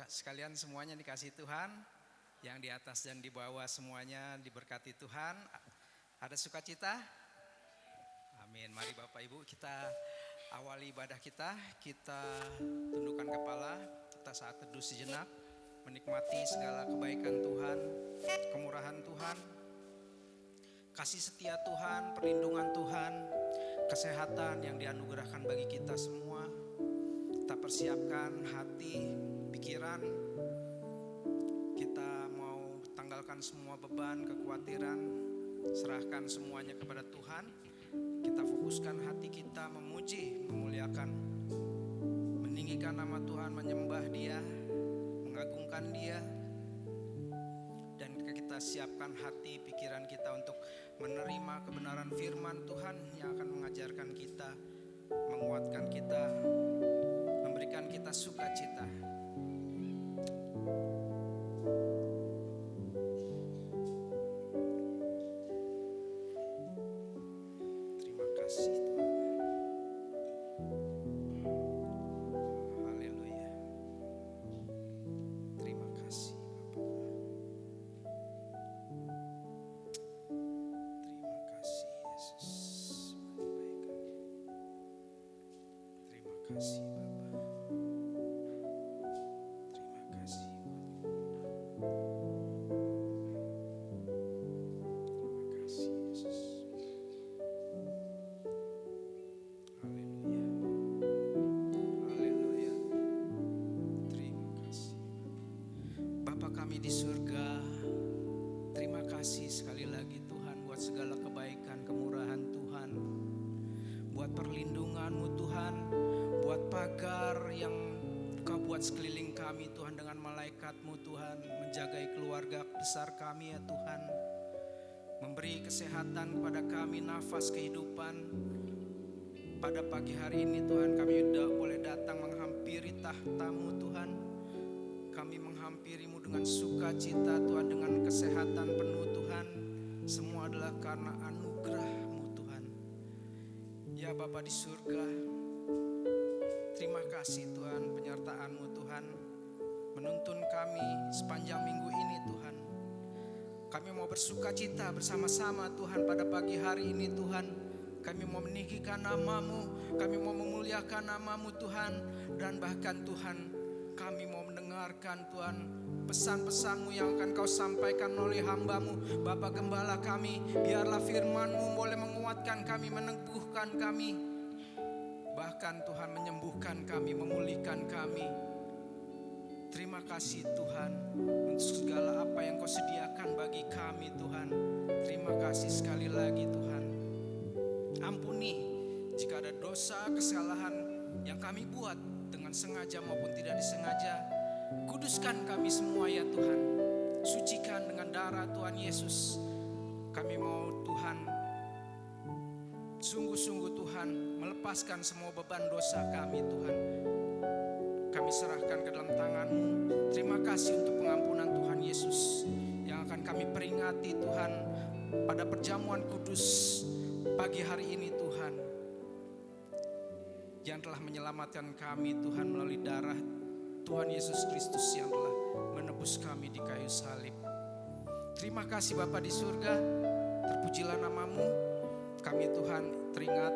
sekalian semuanya dikasih Tuhan, yang di atas dan di bawah semuanya diberkati Tuhan. Ada sukacita? Amin. Mari Bapak Ibu kita awali ibadah kita tundukkan kepala, kita saat teduh sejenak, menikmati segala kebaikan Tuhan, kemurahan Tuhan, kasih setia Tuhan, perlindungan Tuhan, kesehatan yang dianugerahkan bagi kita semua. Kita persiapkan hati, pikiran, kita mau tanggalkan semua beban, kekhawatiran, serahkan semuanya kepada Tuhan. Kita fokuskan hati kita memuji, memuliakan, meninggikan nama Tuhan, menyembah Dia, mengagungkan Dia. Dan kita siapkan hati, pikiran kita untuk menerima kebenaran firman Tuhan yang akan mengajarkan kita, menguatkan kita, memberikan kita sukacita. Terima kasih Tuhan. Haleluya. Terima kasih Bapak. Terima kasih Yesus. Terima kasih Bapak. Di surga, terima kasih sekali lagi Tuhan buat segala kebaikan, kemurahan Tuhan, buat perlindungan-Mu Tuhan, buat pagar yang Kau buat sekeliling kami Tuhan dengan malaikat-Mu Tuhan, menjagai keluarga besar kami ya Tuhan, memberi kesehatan kepada kami, nafas kehidupan. Pada pagi hari ini Tuhan, kami sudah boleh datang menghampiri tahta-Mu Tuhan. Kami menghampiri-Mu dengan sukacita Tuhan, dengan kesehatan penuh Tuhan. Semua adalah karena anugerah-Mu Tuhan. Ya Bapa di surga, terima kasih Tuhan penyertaan-Mu Tuhan, menuntun kami sepanjang minggu ini Tuhan. Kami mau bersukacita bersama-sama Tuhan pada pagi hari ini Tuhan. Kami mau meninggikan nama-Mu, kami mau memuliakan nama-Mu Tuhan. Dan bahkan Tuhan, kami mau mendengarkan Tuhan pesan-pesan-Mu yang akan Kau sampaikan oleh hamba-Mu Bapa Gembala kami. Biarlah firman-Mu boleh menguatkan kami, meneguhkan kami, bahkan Tuhan menyembuhkan kami, memulihkan kami. Terima kasih Tuhan untuk segala apa yang Kau sediakan bagi kami Tuhan. Terima kasih sekali lagi Tuhan. Ampuni jika ada dosa, kesalahan yang kami buat dengan sengaja maupun tidak disengaja. Kuduskan kami semua ya Tuhan. Sucikan dengan darah Tuhan Yesus. Kami mau Tuhan, sungguh-sungguh Tuhan, melepaskan semua beban dosa kami Tuhan. Kami serahkan ke dalam tangan-Mu. Terima kasih untuk pengampunan Tuhan Yesus yang akan kami peringati Tuhan pada perjamuan kudus pagi hari ini Tuhan, yang telah menyelamatkan kami Tuhan melalui darah Tuhan Yesus Kristus yang telah menebus kami di kayu salib. Terima kasih Bapa di surga, terpujilah nama-Mu. Kami Tuhan teringat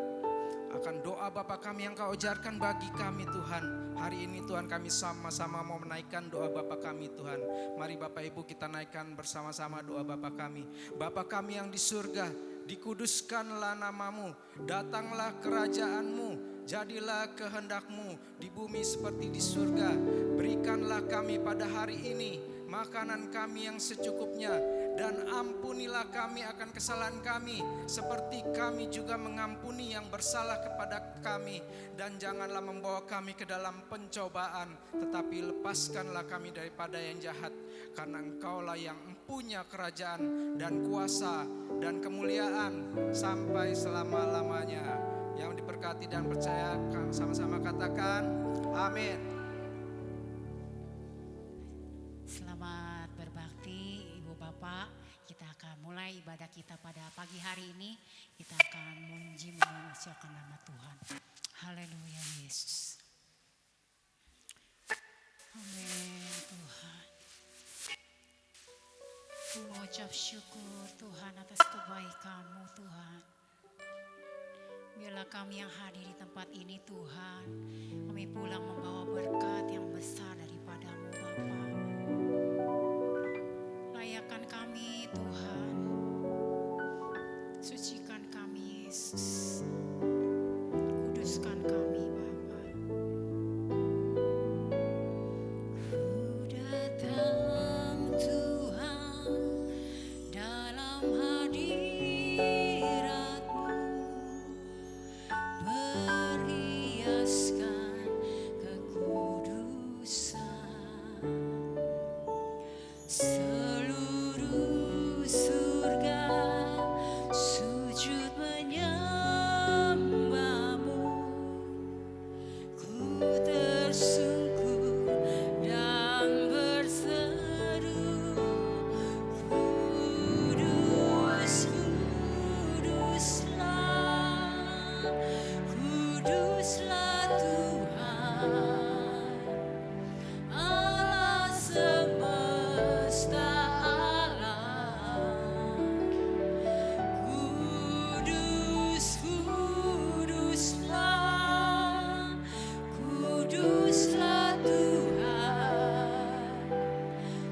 akan doa Bapa kami yang Kau ajarkan bagi kami Tuhan. Hari ini Tuhan kami sama-sama mau menaikkan doa Bapa kami Tuhan. Mari Bapak Ibu kita naikkan bersama-sama doa Bapa kami. Bapa kami yang di surga, dikuduskanlah nama-Mu, datanglah kerajaan-Mu, jadilah kehendak-Mu di bumi seperti di surga. Berikanlah kami pada hari ini makanan kami yang secukupnya, dan ampunilah kami akan kesalahan kami seperti kami juga mengampuni yang bersalah kepada kami. Dan janganlah membawa kami ke dalam pencobaan, tetapi lepaskanlah kami daripada yang jahat. Karena Engkaulah yang punya kerajaan dan kuasa dan kemuliaan sampai selama-lamanya. Yang diberkati dan percayakan sama-sama katakan amin. Selamat berbakti Ibu Bapak. Kita akan mulai ibadah kita pada pagi hari ini. Kita akan memuji memuliakan nama Tuhan. Haleluya Yesus. Amin. mengucap syukur Tuhan atas kebaikan-Mu Tuhan. Biarlah kami yang hadir di tempat ini Tuhan, kami pulang membawa berkat yang besar daripada-Mu Bapa. Layakan kami Tuhan, sucikan kami Yesus, kuduskan kami Bapa. Ku datang Tuhan dalam hadirat-Mu, berhiaskan kekudusan. Seluruh surga sujud menyembah-Mu. Ku tersungkur dan berseru, Kudus, kuduslah, kuduslah Tuhan, Allah semesta alam. Kudus, kuduslah, kuduslah Tuhan,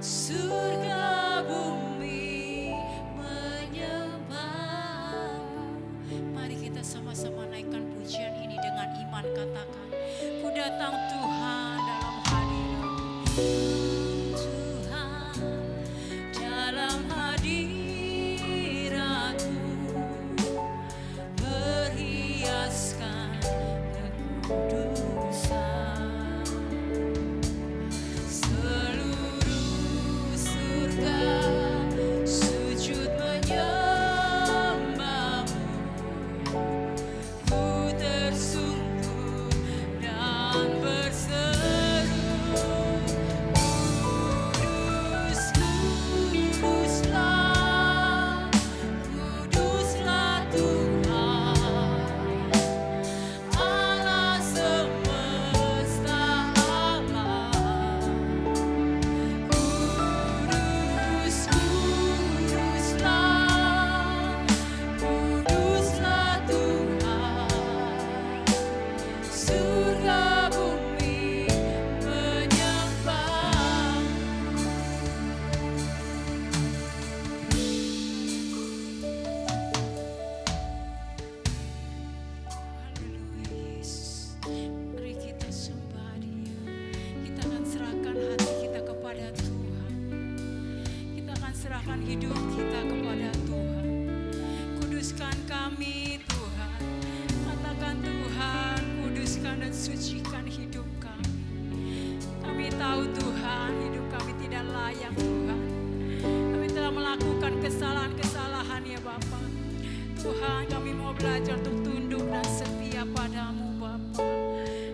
surga bumi menyembah-Mu. Mari kita sama-sama naikkan pujian ini dengan iman, katakan, ku datang Tuhan dalam hadirat-Mu. Tuhan dalam hadirat-Mu, berhiaskan kekudusan. Seluruh surga sujud menyembah-Mu. Ku tersungkur dan berseru, Kudus, kuduslah, kuduslah Tuhan, Allah semesta alam. Kudus, kuduslah, kuduslah Tuhan, surga bumi menyembah. Haleluya Yesus, mari kita sembah Dia. Kita akan serahkan hati kita kepada Tuhan. Kita akan serahkan hidup kita kepada Tuhan. Kuduskan kami Tuhan. Katakan Tuhan, kuduskan dan sucikan hidup kami. Kami tahu Tuhan, hidup kami tidak layak Tuhan. Kami telah melakukan kesalahan-kesalahan ya Bapa. Tuhan, kami mau belajar untuk tunduk dan setia padamu Bapa.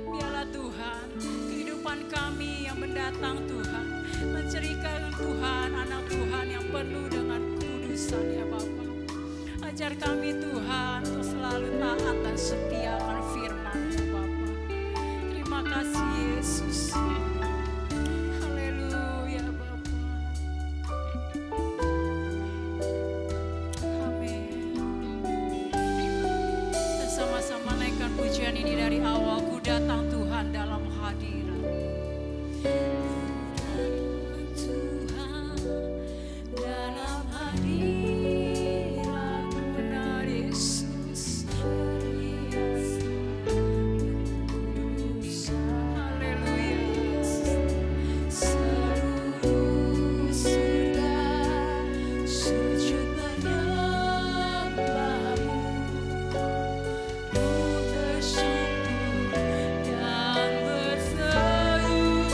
Biarlah Tuhan, kehidupan kami yang mendatang Tuhan, mencirikan Tuhan, anak Tuhan yang penuh dengan kudusan ya Bapa. Ajar kami Tuhan untuk selalu taat dan setia akan firman ya Bapa. Terima kasih Yesus. Haleluya Bapa. Amin. Kita sama-sama naikkan pujian ini dari awal. Ku datang Tuhan dalam hadirat. Tuhan dalam hadirat, benar Yesus, haleluya Yesus. Seluruh surga sujud menyembah-Mu. Ku bersyukur dan berseru,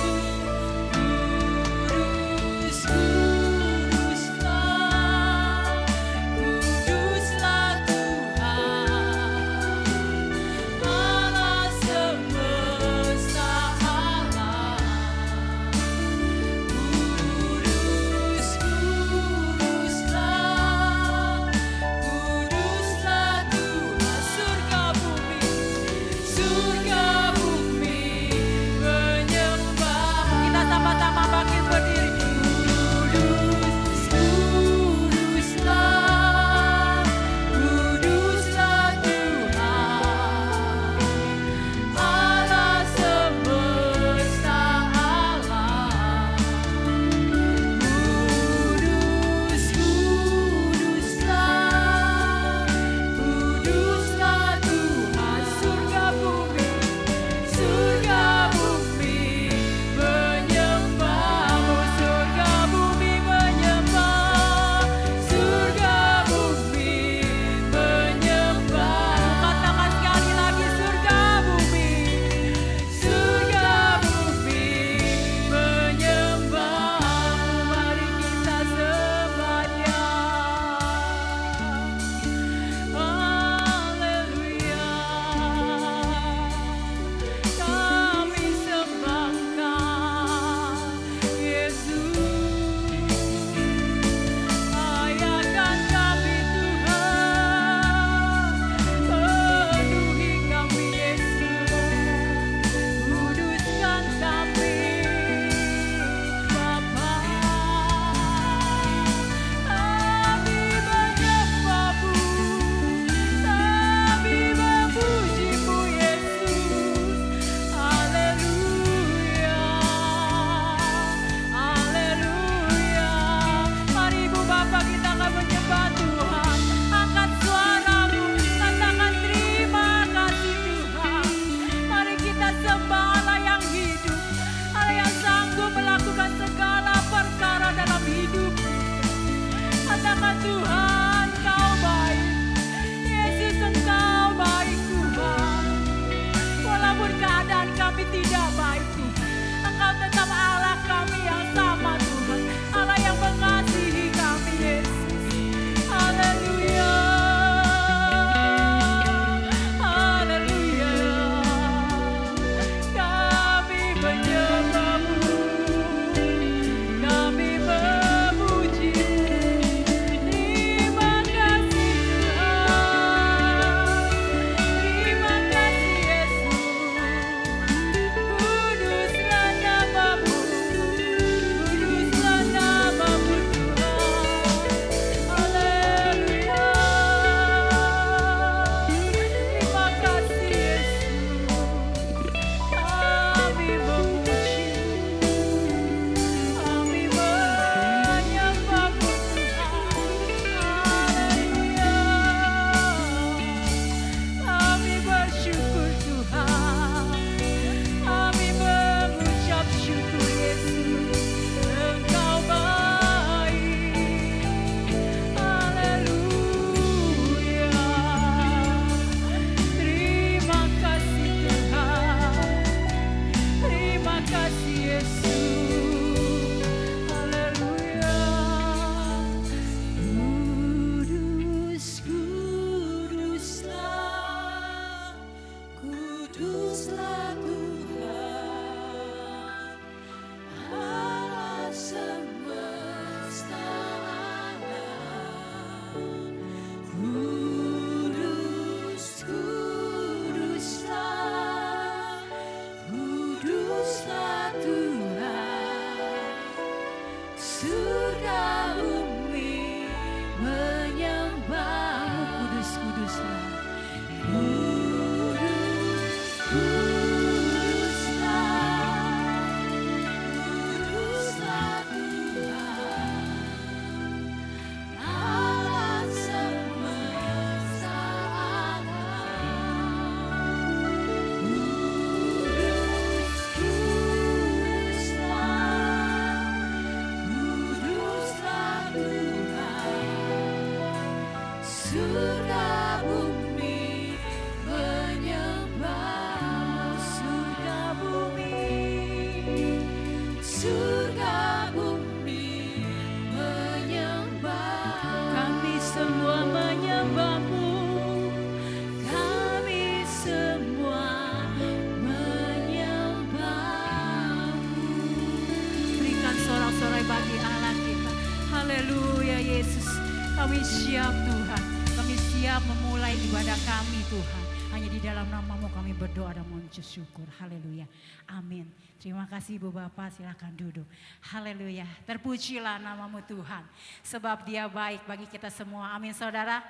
Kami siap Tuhan, kami siap memulai ibadah kami Tuhan. Hanya di dalam nama-Mu kami berdoa dan mengucap syukur. Haleluya. Amin. Terima kasih Ibu Bapak, silakan duduk. Haleluya. Terpujilah nama-Mu Tuhan. Sebab Dia baik bagi kita semua. Amin saudara.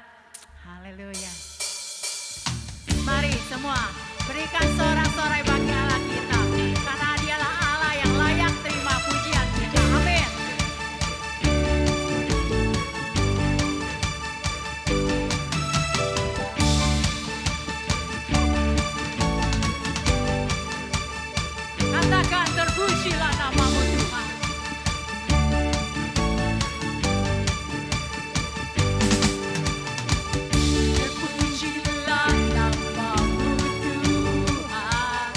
Haleluya. Mari semua berikan sorak-sorai bagi Allah kita. Karena Dialah Allah yang layak terima pujian kita. Amin. Katakan terpujilah nama-Mu Tuhan. Terpujilah nama-Mu Tuhan.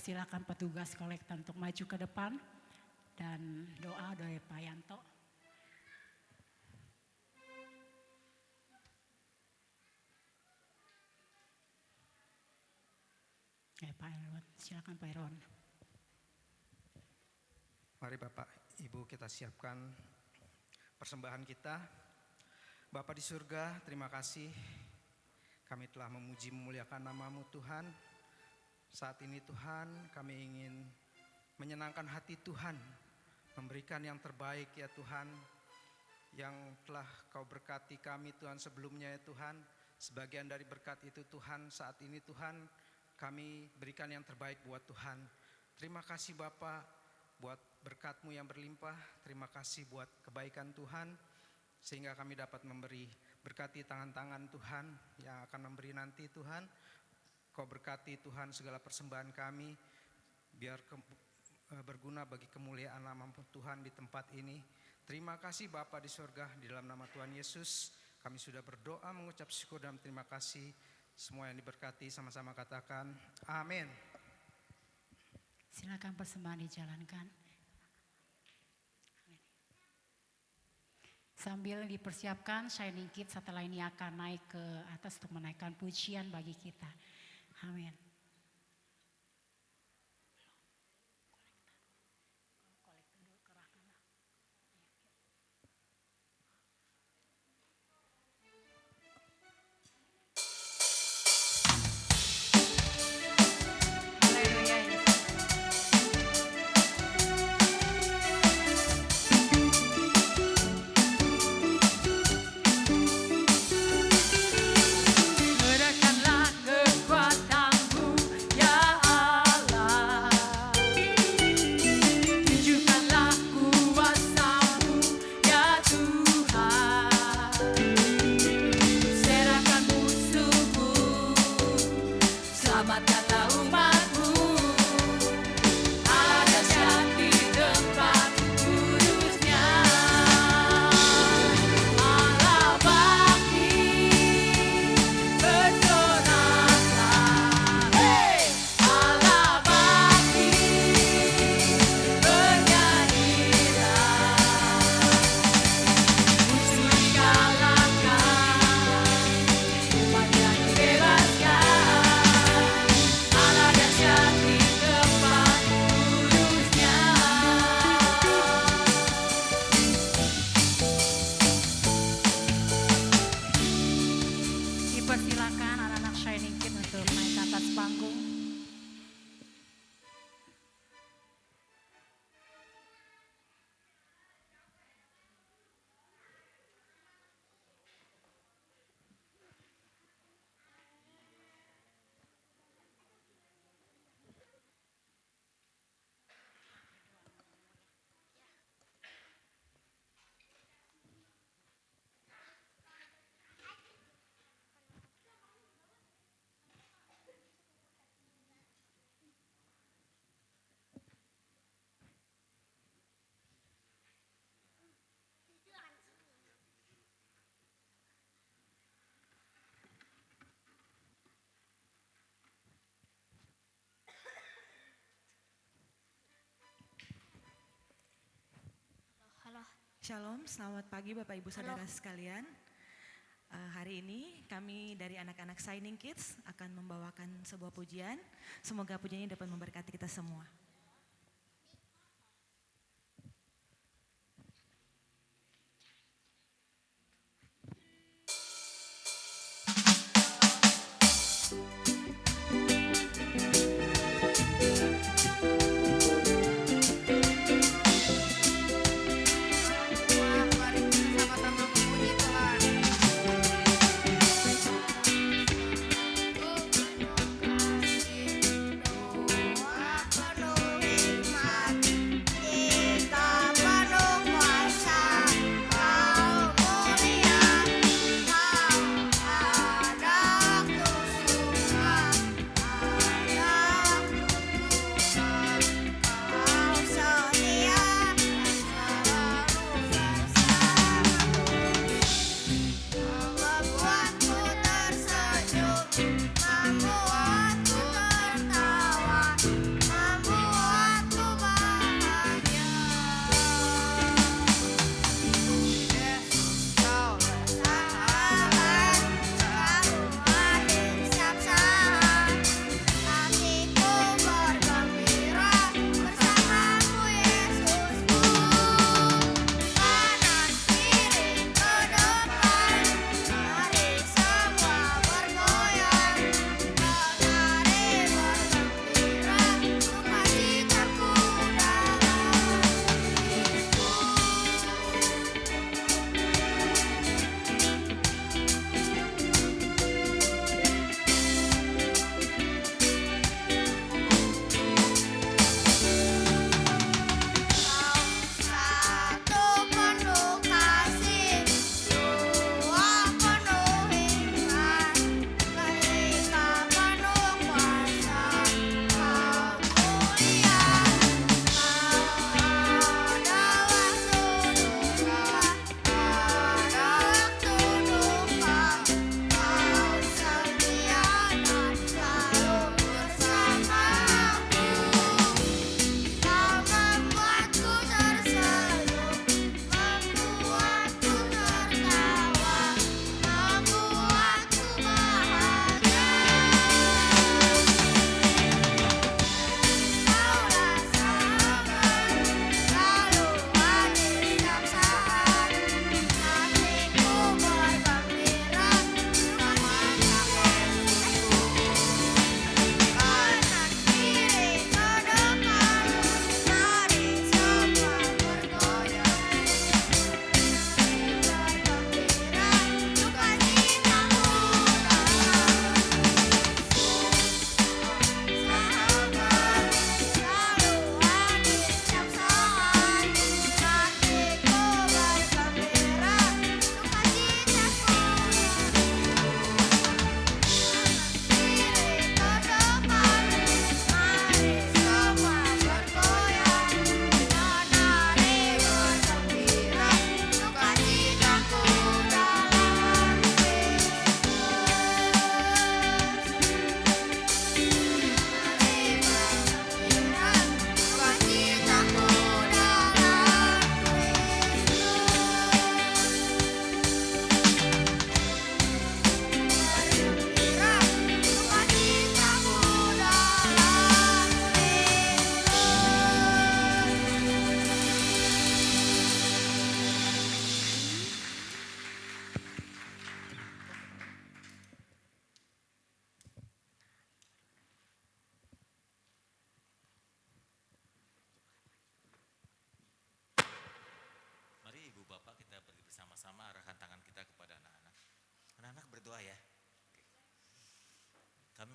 Dipersilakan petugas kolektor untuk maju ke depan dan doa dari Pak Yanto. Pak Irwan, silakan Pak Irwan. Mari Bapak Ibu kita siapkan persembahan kita. Bapa di surga, terima kasih kami telah memuji memuliakan nama-Mu Tuhan. Saat ini Tuhan kami ingin menyenangkan hati Tuhan, memberikan yang terbaik ya Tuhan, yang telah Kau berkati kami Tuhan sebelumnya ya Tuhan. Sebagian dari berkat itu Tuhan, saat ini Tuhan kami berikan yang terbaik buat Tuhan. Terima kasih Bapa buat berkat-Mu yang berlimpah. Terima kasih buat kebaikan Tuhan, sehingga kami dapat memberi. Berkati tangan-tangan Tuhan yang akan memberi nanti Tuhan. Kau berkati Tuhan segala persembahan kami, biar berguna bagi kemuliaan nama Tuhan di tempat ini. Terima kasih Bapa di surga, di dalam nama Tuhan Yesus kami sudah berdoa mengucap syukur dan terima kasih. Semua yang diberkati sama-sama katakan amin. Silakan persembahan dijalankan. Sambil dipersiapkan, Shining Kids setelah ini akan naik ke atas untuk menaikkan pujian bagi kita. Amin. Berikanlah kekuatan-Mu ya Allah, tunjukkanlah kuasa-Mu ya Tuhan, serahkan musuh-Mu, selamatkanlah umat-Mu, Allah dahsyat di tempat kudusnya, Allah bakti bersoraklah, hey! Allah bakti bernyanyilah, musuh dikalahkan, umatnya dibebaskan, Allah dahsyat di tempat kudusnya. Dipersilakan anak-anak Shining Kids untuk naik ke atas panggung. Shalom, selamat pagi Bapak Ibu Saudara sekalian. Hari ini kami dari anak-anak Shining Kids akan membawakan sebuah pujian. Semoga pujian ini dapat memberkati kita semua. Mari kita sama-sama memuji Tuhan. Oh, penuh kasih, doa penuh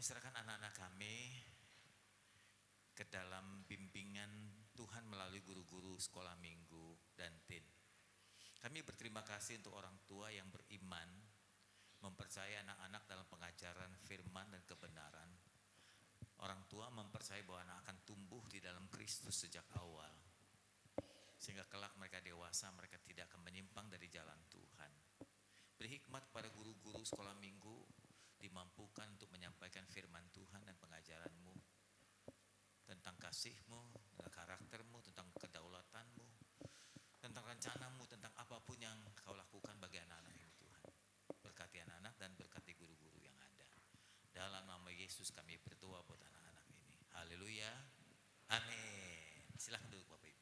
Kami serahkan anak-anak kami ke dalam bimbingan Tuhan melalui guru-guru sekolah minggu dan tin. Kami berterima kasih untuk orang tua yang beriman, mempercayai anak-anak dalam pengajaran firman dan kebenaran. Orang tua mempercayai bahwa anak akan tumbuh di dalam Kristus sejak awal, sehingga kelak mereka dewasa, mereka tidak akan menyimpang dari jalan Tuhan. Beri hikmat kepada guru-guru sekolah minggu, dimampukan untuk menyampaikan firman Tuhan dan pengajaran-Mu tentang kasih-Mu, tentang karakter-Mu, tentang kedaulatan-Mu, tentang rencana-Mu, tentang apapun yang Kau lakukan bagi anak-anak ini Tuhan. Berkati anak-anak dan berkati guru-guru yang ada. Dalam nama Yesus kami berdoa buat anak-anak ini. Haleluya. Amin. Silakan duduk Bapak Ibu.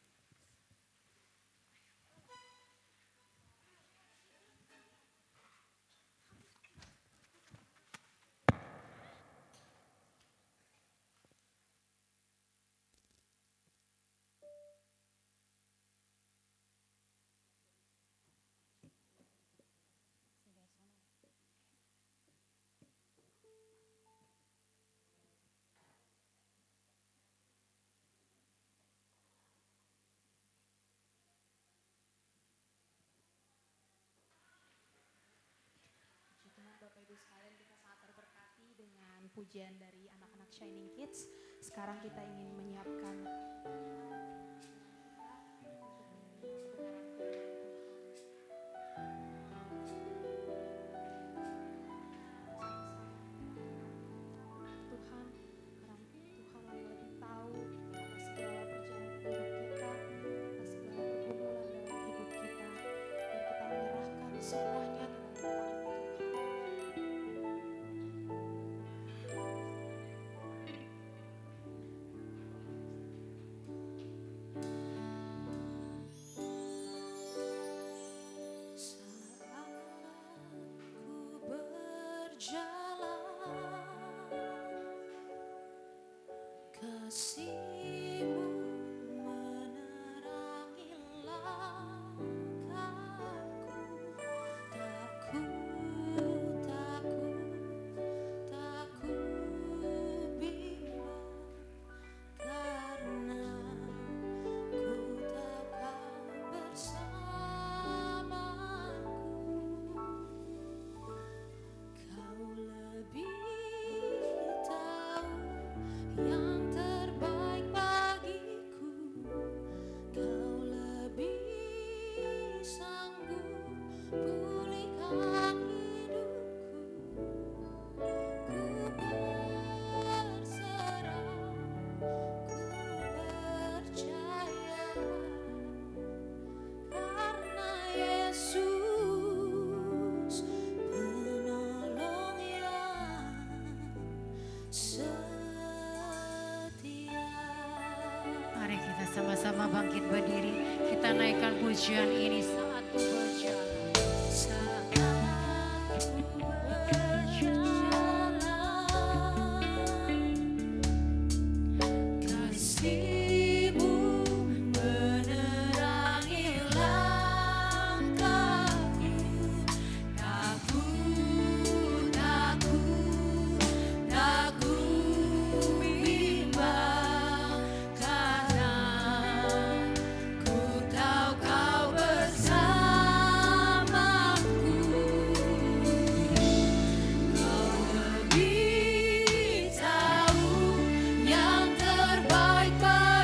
Puji Tuhan Bapak Ibu sekalian, kita sangat terberkati dengan pujian dari anak-anak Shining Kids. Sekarang kita ingin menyiapkan Tuhan, karena Tuhan yang lebih tahu atas segala perjalanan hidup kita, atas segala pergumulan dalam hidup kita, dan kita menyerahkan semuanya ke dalam tangan Tuhan. Saat ku berjalan, kasih-Mu menerangi langkahku. Tak ku bimbang, karena ku tahu Kau bersamaku. Kau lebih tahu yang terbaik bagiku. Kau lebih sanggup pulihkan hidupku. Ku berserah, ku percaya, karena Yesus penolong yang setia. Mari kita sama-sama bangkit berdiri. Kita naikkan pujian ini saat ku berjalan. Saat ku berjalan, kasih-Mu menerangi langkahku. Tak ku bimbang, karena ku tahu Kau bersamaku. Kau lebih tahu yang terbaik bagiku.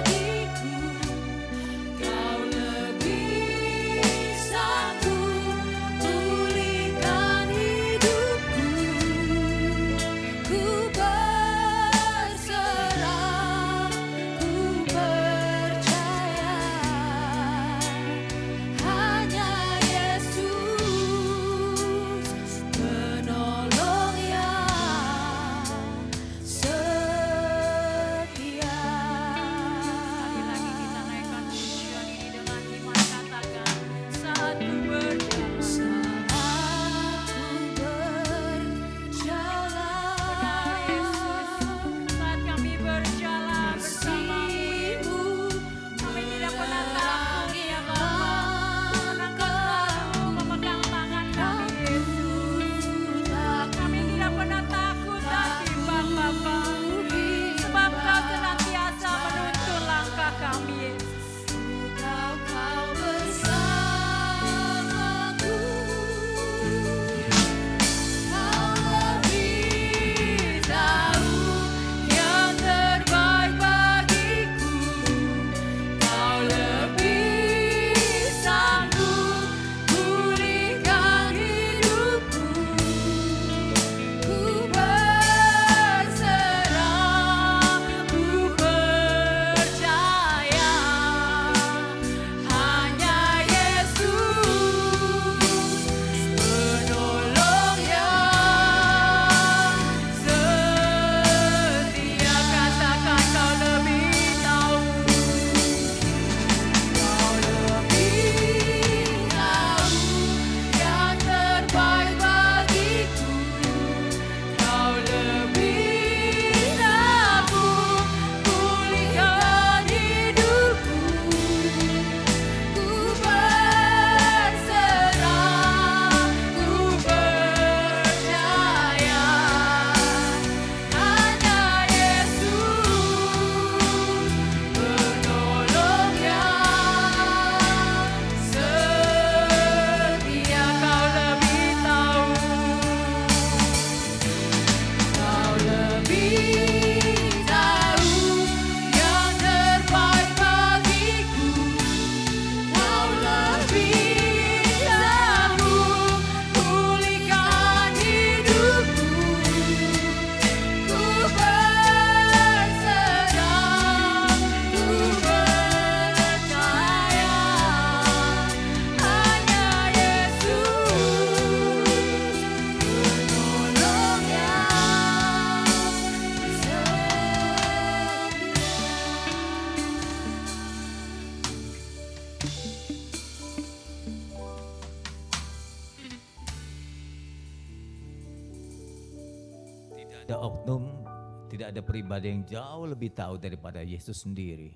ada oknum, tidak ada pribadi yang jauh lebih tahu daripada Yesus sendiri.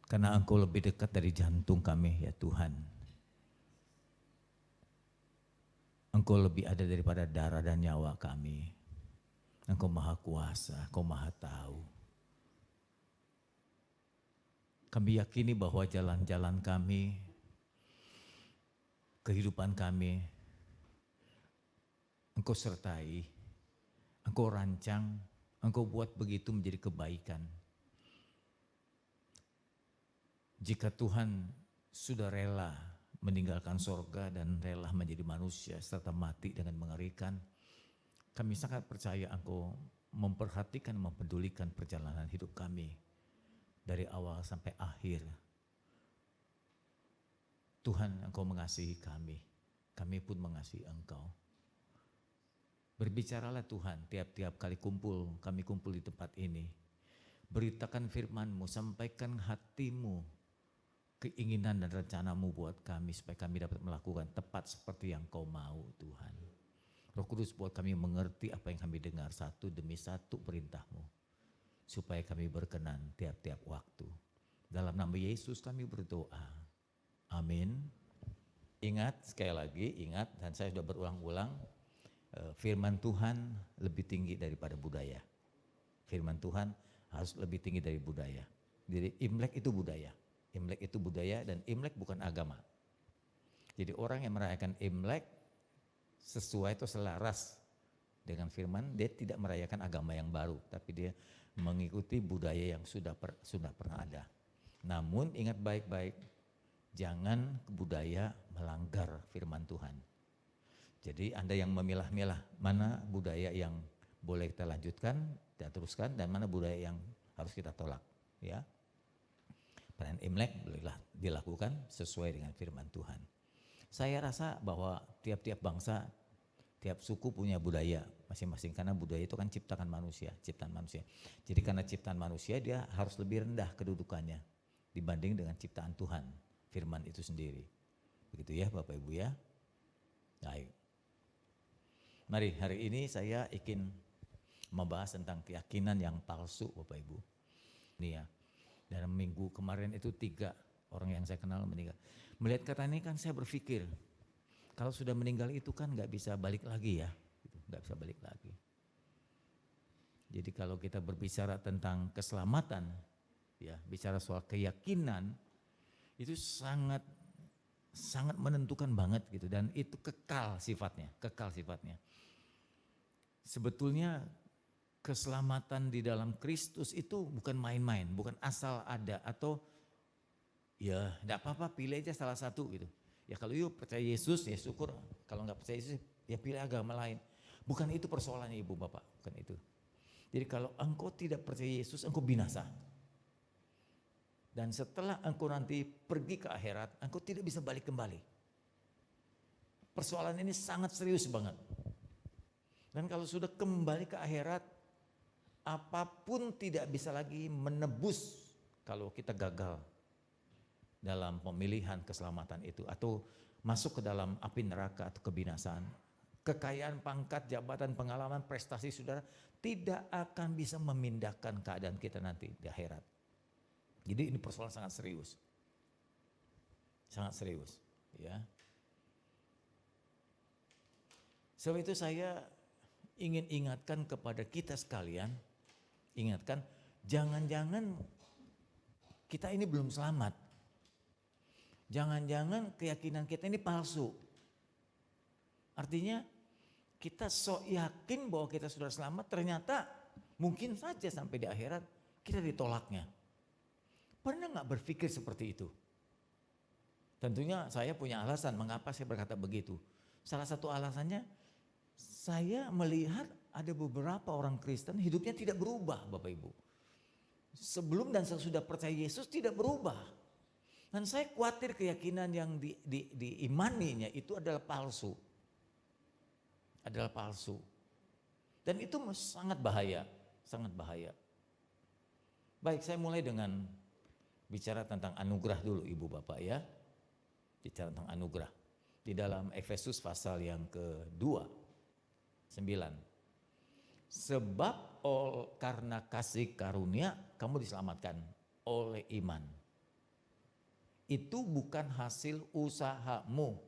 Karena Engkau lebih dekat dari jantung kami ya Tuhan. Engkau lebih ada daripada darah dan nyawa kami. Engkau maha kuasa, Engkau maha tahu. Kami yakini bahwa jalan-jalan kami, kehidupan kami, Engkau sertai, Engkau rancang, Engkau buat begitu menjadi kebaikan. Jika Tuhan sudah rela meninggalkan sorga dan rela menjadi manusia serta mati dengan mengerikan, kami sangat percaya Engkau memperhatikan, mempedulikan perjalanan hidup kami dari awal sampai akhir. Tuhan, Engkau mengasihi kami, kami pun mengasihi Engkau. Berbicaralah Tuhan tiap-tiap kali kami kumpul di tempat ini. Beritakan firman-Mu, sampaikan hati-Mu, keinginan dan rencana-Mu buat kami supaya kami dapat melakukan tepat seperti yang Kau mau Tuhan. Roh Kudus buat kami mengerti apa yang kami dengar satu demi satu perintah-Mu, supaya kami berkenan tiap-tiap waktu. Dalam nama Yesus kami berdoa. Amin. Ingat, sekali lagi ingat, dan saya sudah berulang-ulang, firman Tuhan lebih tinggi daripada budaya. Firman Tuhan harus lebih tinggi dari budaya. Jadi Imlek itu budaya. Imlek itu budaya dan Imlek bukan agama. Jadi orang yang merayakan Imlek sesuai atau selaras dengan firman, dia tidak merayakan agama yang baru, tapi dia mengikuti budaya yang sudah pernah ada. Namun ingat baik-baik, jangan budaya melanggar firman Tuhan. Jadi Anda yang memilah-milah mana budaya yang boleh kita lanjutkan, kita teruskan, dan mana budaya yang harus kita tolak. Ya, perayaan Imlek bolehlah dilakukan sesuai dengan firman Tuhan. Saya rasa bahwa tiap-tiap bangsa, tiap suku punya budaya masing-masing, karena budaya itu kan ciptaan manusia. Jadi karena ciptaan manusia, dia harus lebih rendah kedudukannya dibanding dengan ciptaan Tuhan, firman itu sendiri. Begitu ya Bapak Ibu ya. Baik. Mari hari ini saya ingin membahas tentang keyakinan yang palsu Bapak Ibu. Ini ya, dalam minggu kemarin itu 3 orang yang saya kenal meninggal. Melihat kata ini kan saya berpikir, kalau sudah meninggal itu kan gak bisa balik lagi ya. Gak bisa balik lagi. Jadi kalau kita berbicara tentang keselamatan, ya bicara soal keyakinan, itu sangat menentukan banget gitu, dan itu kekal sifatnya. Sebetulnya keselamatan di dalam Kristus itu bukan main-main, bukan asal ada atau ya enggak apa-apa pilih aja salah satu gitu. Ya kalau yuk percaya Yesus ya syukur, kalau enggak percaya Yesus ya pilih agama lain. Bukan itu persoalannya Ibu Bapak, bukan itu. Jadi kalau engkau tidak percaya Yesus, engkau binasa. Dan setelah engkau nanti pergi ke akhirat, engkau tidak bisa balik kembali. Persoalan ini sangat serius banget. Dan kalau sudah kembali ke akhirat, apapun tidak bisa lagi menebus kalau kita gagal dalam pemilihan keselamatan itu, atau masuk ke dalam api neraka atau kebinasaan. Kekayaan, pangkat, jabatan, pengalaman, prestasi saudara tidak akan bisa memindahkan keadaan kita nanti di akhirat. Jadi ini persoalan sangat serius. Sangat serius, ya. Sebab itu saya ingin ingatkan kepada kita sekalian, ingatkan jangan-jangan kita ini belum selamat. Jangan-jangan keyakinan kita ini palsu. Artinya kita sok yakin bahwa kita sudah selamat, ternyata mungkin saja sampai di akhirat kita ditolaknya. Pernah gak berpikir seperti itu? Tentunya saya punya alasan mengapa saya berkata begitu. Salah satu alasannya, saya melihat ada beberapa orang Kristen hidupnya tidak berubah Bapak Ibu. Sebelum dan sesudah percaya Yesus tidak berubah. Dan saya khawatir keyakinan yang diimaninya itu adalah palsu. Adalah palsu. Dan itu sangat bahaya, sangat bahaya. Baik, saya mulai dengan bicara tentang anugerah dulu Ibu Bapak ya. Bicara tentang anugerah. di dalam Efesus pasal yang kedua, 9. Sebab karena kasih karunia kamu diselamatkan oleh iman. Itu bukan hasil usahamu,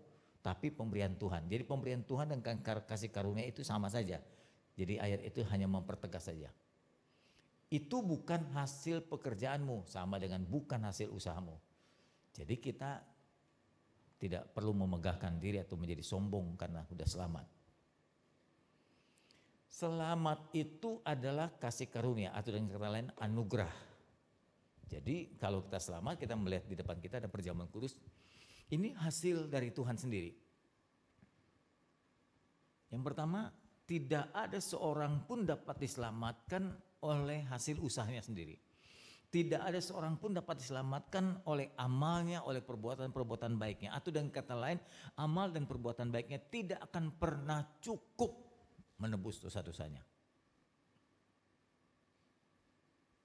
tapi pemberian Tuhan. Jadi pemberian Tuhan dan kasih karunia itu sama saja. Jadi ayat itu hanya mempertegas saja. Itu bukan hasil pekerjaanmu, sama dengan bukan hasil usahamu. Jadi kita tidak perlu memegahkan diri atau menjadi sombong karena sudah selamat. Selamat itu adalah kasih karunia atau dengan kata lain anugerah. Jadi kalau kita selamat, kita melihat di depan kita ada perjamuan kudus. Ini hasil dari Tuhan sendiri. Yang pertama, tidak ada seorang pun dapat diselamatkan oleh hasil usahanya sendiri. Tidak ada seorang pun dapat diselamatkan oleh amalnya, oleh perbuatan-perbuatan baiknya. Atau dengan kata lain, amal dan perbuatan baiknya tidak akan pernah cukup menebus dosa-dosanya.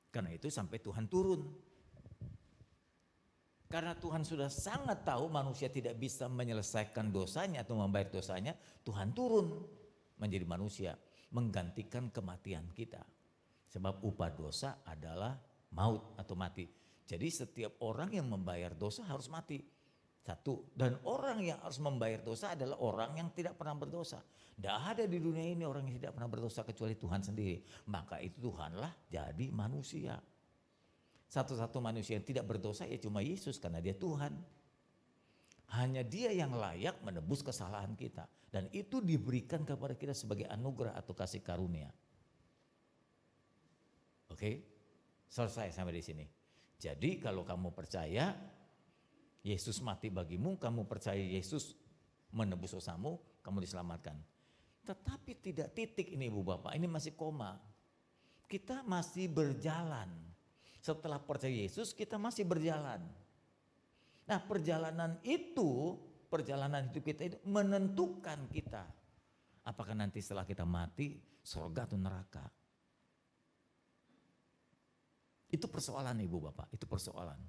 Karena itu sampai Tuhan turun. Karena Tuhan sudah sangat tahu manusia tidak bisa menyelesaikan dosanya atau membayar dosanya, Tuhan turun menjadi manusia, menggantikan kematian kita. Sebab upah dosa adalah maut atau mati. Jadi setiap orang yang membayar dosa harus mati. Satu, dan orang yang harus membayar dosa adalah orang yang tidak pernah berdosa. Tidak ada di dunia ini orang yang tidak pernah berdosa kecuali Tuhan sendiri. Maka itu Tuhanlah jadi manusia. Satu-satu manusia yang tidak berdosa ya cuma Yesus karena dia Tuhan. Hanya dia yang layak menebus kesalahan kita. Dan itu diberikan kepada kita sebagai anugerah atau kasih karunia. Oke, selesai sampai di sini. Jadi kalau kamu percaya Yesus mati bagimu, kamu percaya Yesus menebus dosamu, kamu diselamatkan. Tetapi tidak titik ini Ibu Bapak, ini masih koma. Kita masih berjalan. Setelah percaya Yesus kita masih berjalan. Nah perjalanan hidup kita itu menentukan kita. Apakah nanti setelah kita mati, surga atau neraka. Itu persoalan Ibu Bapak, itu persoalan.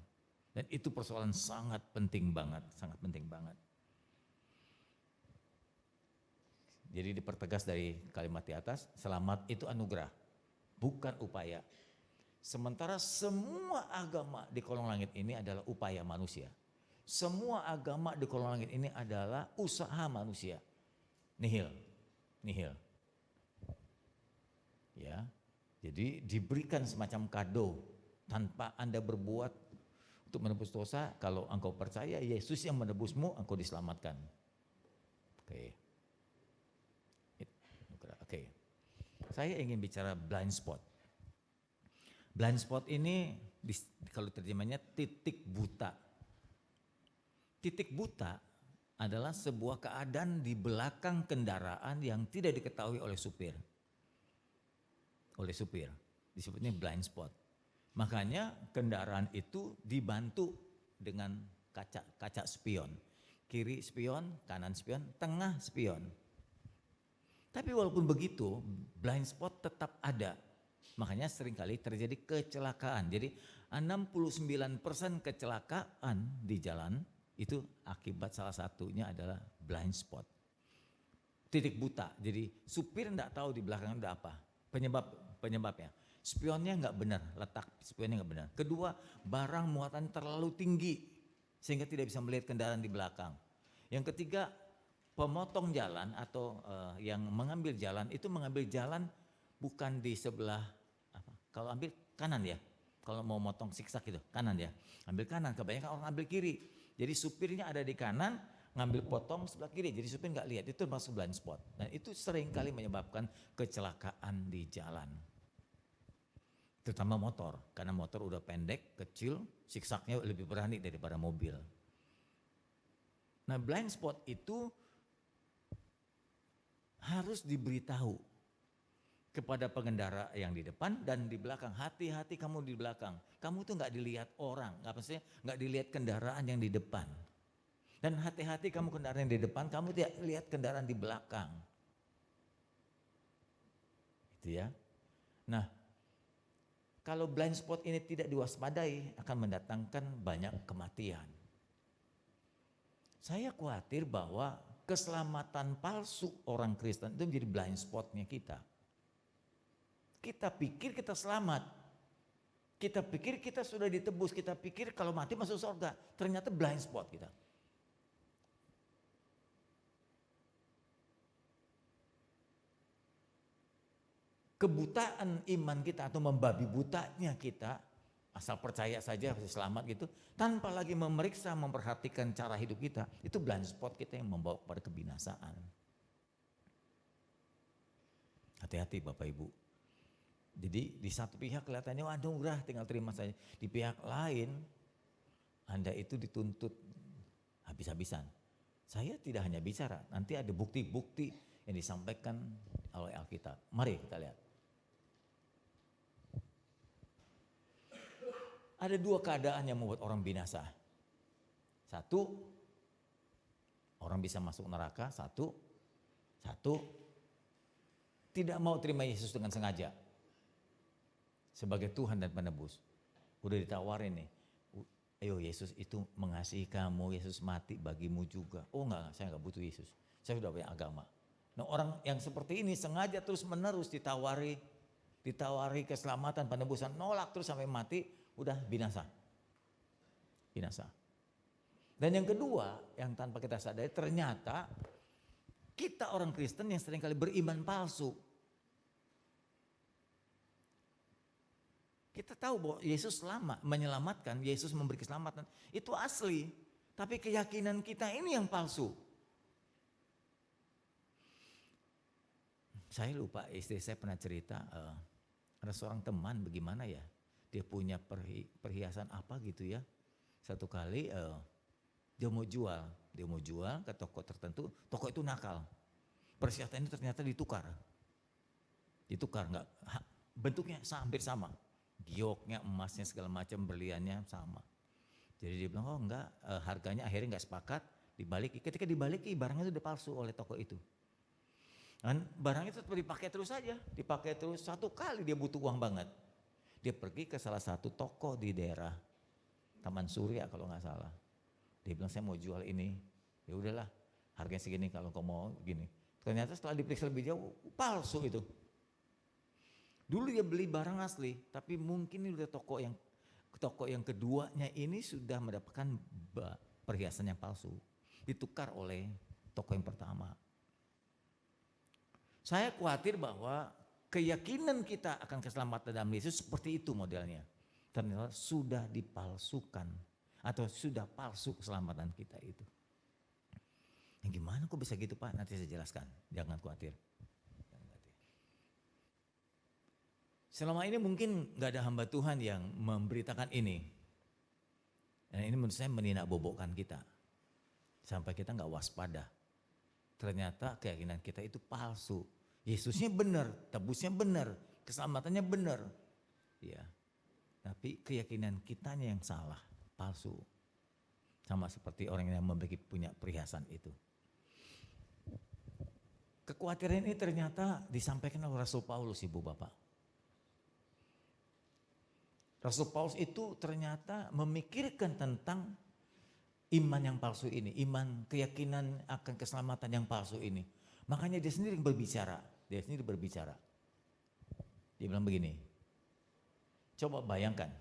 Dan itu persoalan sangat penting banget, sangat penting banget. Jadi dipertegas dari kalimat di atas, selamat itu anugerah, bukan upaya. Sementara semua agama di kolong langit ini adalah upaya manusia. Semua agama di kolong langit ini adalah usaha manusia. Nihil. Ya. Jadi diberikan semacam kado tanpa Anda berbuat untuk menebus dosa. Kalau engkau percaya Yesus yang menebusmu, engkau diselamatkan. Oke. Saya ingin bicara blind spot. Blind spot ini kalau terjemahnya titik buta. Titik buta adalah sebuah keadaan di belakang kendaraan yang tidak diketahui oleh supir. Disebutnya blind spot. Makanya kendaraan itu dibantu dengan kaca spion. Kiri spion, kanan spion, tengah spion. Tapi walaupun begitu, blind spot tetap ada. Makanya seringkali terjadi kecelakaan. Jadi 69% kecelakaan di jalan itu akibat salah satunya adalah blind spot. Titik buta. Jadi supir enggak tahu di belakang ada apa. Penyebabnya. Spionnya enggak benar, letak spionnya enggak benar. Kedua, barang muatan terlalu tinggi sehingga tidak bisa melihat kendaraan di belakang. Yang ketiga, pemotong jalan atau yang mengambil jalan itu mengambil jalan bukan di sebelah apa? Kalau ambil kanan ya. Kalau mau motong siksak itu kanan ya. Ambil kanan, kebanyakan orang ambil kiri. Jadi supirnya ada di kanan, ngambil potong sebelah kiri. Jadi supir nggak lihat, itu masuk blind spot. Dan itu sering kali menyebabkan kecelakaan di jalan. Terutama motor, karena motor udah pendek, kecil, siksaknya lebih berani daripada mobil. Nah blind spot itu harus diberitahu kepada pengendara yang di depan dan di belakang. Hati-hati kamu di belakang. Kamu tuh nggak dilihat orang, nggak dilihat kendaraan yang di depan. Dan hati-hati kamu kendaraan yang di depan, kamu tidak lihat kendaraan di belakang. Itu ya. Nah, kalau blind spot ini tidak diwaspadai akan mendatangkan banyak kematian. Saya khawatir bahwa keselamatan palsu orang Kristen itu menjadi blind spotnya kita. Kita pikir kita selamat. Kita pikir kita sudah ditebus. Kita pikir kalau mati masuk surga. Ternyata blind spot kita. Kebutaan iman kita atau membabi butanya kita, asal percaya saja pasti selamat gitu, tanpa lagi memeriksa, memperhatikan cara hidup kita, itu blind spot kita yang membawa kepada kebinasaan. Hati-hati Bapak Ibu. Jadi di satu pihak kelihatannya anugerah tinggal terima saja. Di pihak lain Anda itu dituntut habis-habisan. Saya tidak hanya bicara, nanti ada bukti-bukti yang disampaikan oleh Alkitab. Mari kita lihat. Ada dua keadaan yang membuat orang binasa. Satu, orang bisa masuk neraka. Satu, tidak mau terima Yesus dengan sengaja sebagai Tuhan dan penebus. Udah ditawarin nih, ayo Yesus itu mengasihi kamu, Yesus mati bagimu juga. Oh enggak, saya enggak butuh Yesus, saya sudah punya agama. Nah orang yang seperti ini sengaja terus menerus ditawari keselamatan, penebusan, nolak terus sampai mati, udah binasa. Dan yang kedua, yang tanpa kita sadari, ternyata kita orang Kristen yang seringkali beriman palsu. Kita tahu bahwa Yesus menyelamatkan, Yesus memberi keselamatan, itu asli. Tapi keyakinan kita ini yang palsu. Saya lupa, istri saya pernah cerita, ada seorang teman bagaimana ya, dia punya perhiasan apa gitu ya. Satu kali dia mau jual ke toko tertentu, toko itu nakal. Perhiasan ini ternyata ditukar nggak, bentuknya hampir sama. Gioknya, emasnya, segala macam, berliannya sama. Jadi dia bilang, oh enggak, harganya akhirnya enggak sepakat, dibalik. Ketika dibaliki, barangnya itu udah palsu oleh toko itu. Dan barang itu dipakai terus saja, satu kali dia butuh uang banget. Dia pergi ke salah satu toko di daerah Taman Surya kalau nggak salah. Dia bilang, saya mau jual ini. Ya udahlah, harganya segini kalau kau mau gini. Ternyata setelah diperiksa lebih jauh, palsu itu. Dulu dia beli barang asli, tapi mungkin ini udah toko yang keduanya ini sudah mendapatkan perhiasan yang palsu. Ditukar oleh toko yang pertama. Saya khawatir bahwa keyakinan kita akan keselamatan dalam Yesus seperti itu modelnya. Ternyata sudah dipalsukan atau sudah palsu keselamatan kita itu. Yang gimana kok bisa gitu Pak? Nanti saya jelaskan, jangan khawatir. Selama ini mungkin gak ada hamba Tuhan yang memberitakan ini. Dan ini menurut saya menindak-bobokkan kita. Sampai kita gak waspada. Ternyata keyakinan kita itu palsu. Yesusnya benar, tebusnya benar, keselamatannya benar. Ya. Tapi keyakinan kitanya yang salah, palsu. Sama seperti orang yang punya perhiasan itu. Kekhawatiran ini ternyata disampaikan oleh Rasul Paulus, Ibu Bapak. Rasul Paulus itu ternyata memikirkan tentang iman yang palsu ini, iman keyakinan akan keselamatan yang palsu ini. Makanya dia sendiri berbicara. Dia bilang begini, coba bayangkan.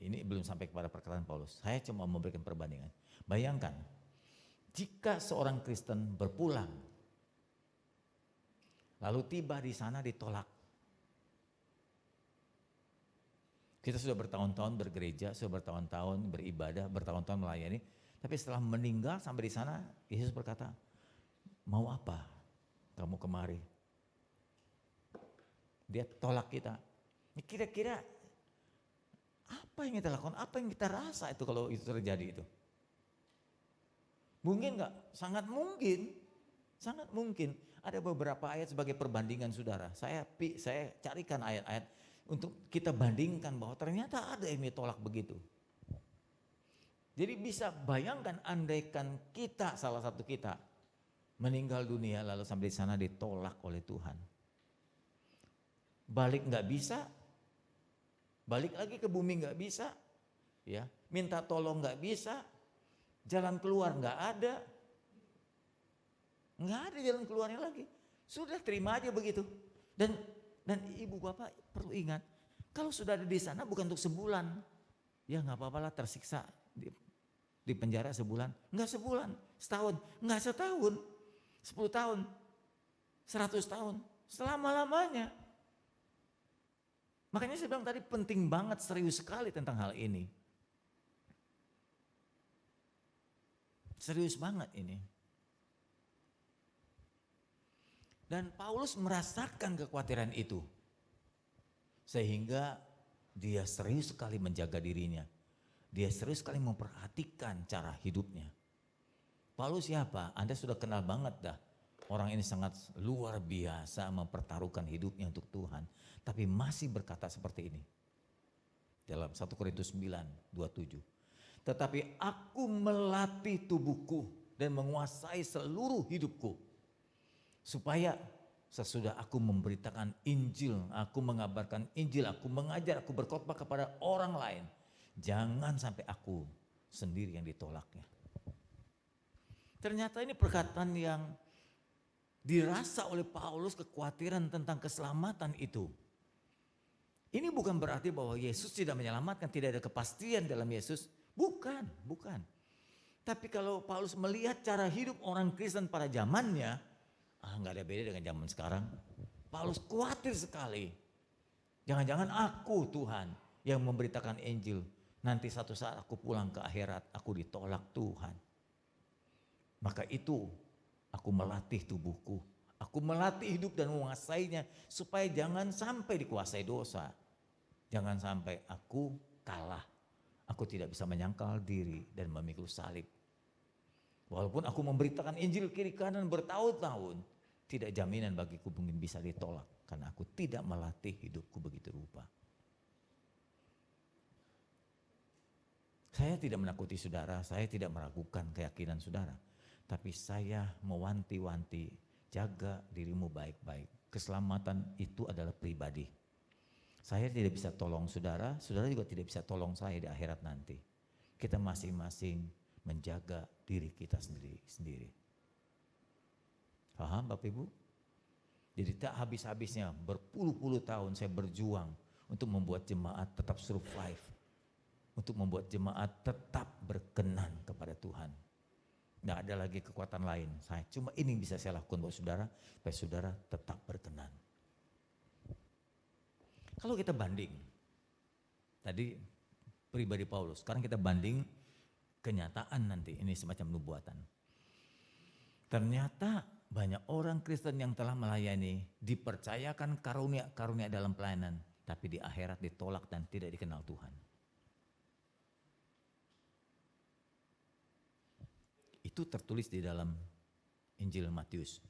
Ini belum sampai kepada perkataan Paulus. Saya cuma memberikan perbandingan. Bayangkan, jika seorang Kristen berpulang, lalu tiba di sana ditolak. Kita sudah bertahun-tahun bergereja, sudah bertahun-tahun beribadah, bertahun-tahun melayani. Tapi setelah meninggal sampai di sana, Yesus berkata, mau apa kamu kemari? Dia tolak kita. Kira-kira apa yang kita lakukan, apa yang kita rasa itu kalau itu terjadi itu? Mungkin enggak? Sangat mungkin. Ada beberapa ayat sebagai perbandingan saudara. Saya carikan ayat-ayat untuk kita bandingkan bahwa ternyata ada yang ditolak begitu. Jadi bisa bayangkan andaikan kita, salah satu kita meninggal dunia lalu sampai di sana ditolak oleh Tuhan. Balik nggak bisa, balik lagi ke bumi nggak bisa, ya minta tolong nggak bisa, jalan keluar, nggak ada. Nggak ada jalan keluarnya lagi. Sudah terima aja begitu. Dan ibu bapak perlu ingat, kalau sudah ada di sana bukan untuk sebulan. Ya nggak apa-apa lah tersiksa di penjara sebulan. Nggak sebulan, setahun. Nggak setahun, 10 tahun, 100 tahun. Selama-lamanya. Makanya saya bilang tadi penting banget, serius sekali tentang hal ini. Serius banget ini. Dan Paulus merasakan kekhawatiran itu. Sehingga dia serius sekali menjaga dirinya. Dia serius sekali memperhatikan cara hidupnya. Paulus siapa? Anda sudah kenal banget dah. Orang ini sangat luar biasa mempertaruhkan hidupnya untuk Tuhan. Tapi masih berkata seperti ini. Dalam 1 Korintus 9:27. Tetapi aku melatih tubuhku dan menguasai seluruh hidupku. Supaya sesudah aku memberitakan Injil, aku mengabarkan Injil, aku mengajar, aku berkhotbah kepada orang lain. Jangan sampai aku sendiri yang ditolaknya. Ternyata ini perkataan yang dirasa oleh Paulus, kekhawatiran tentang keselamatan itu. Ini bukan berarti bahwa Yesus tidak menyelamatkan, tidak ada kepastian dalam Yesus. Bukan. Tapi kalau Paulus melihat cara hidup orang Kristen pada zamannya, nggak ada beda dengan zaman sekarang. Paulus khawatir sekali. Jangan-jangan aku Tuhan yang memberitakan Injil. Nanti satu saat aku pulang ke akhirat, aku ditolak Tuhan. Maka itu aku melatih tubuhku. Aku melatih hidup dan menguasainya supaya jangan sampai dikuasai dosa. Jangan sampai aku kalah. Aku tidak bisa menyangkal diri dan memikul salib. Walaupun aku memberitakan Injil kiri kanan bertahun-tahun, tidak jaminan bagiku mungkin bisa ditolak karena aku tidak melatih hidupku begitu rupa. Saya tidak menakuti saudara, saya tidak meragukan keyakinan saudara. Tapi saya mewanti-wanti, jaga dirimu baik-baik. Keselamatan itu adalah pribadi. Saya tidak bisa tolong saudara, saudara juga tidak bisa tolong saya di akhirat nanti. Kita masing-masing menjaga diri kita sendiri. Paham Bapak Ibu? Jadi tak habis-habisnya berpuluh-puluh tahun saya berjuang untuk membuat jemaat tetap survive. Untuk membuat jemaat tetap berkenan kepada Tuhan. Nggak ada lagi kekuatan lain. Saya cuma ini bisa saya lakukan buat saudara, supaya saudara tetap berkenan. Kalau kita banding, tadi pribadi Paulus, sekarang kita banding kenyataan nanti, ini semacam nubuatan. Ternyata banyak orang Kristen yang telah melayani, dipercayakan karunia-karunia dalam pelayanan, tapi di akhirat ditolak dan tidak dikenal Tuhan. Itu tertulis di dalam Injil Matius.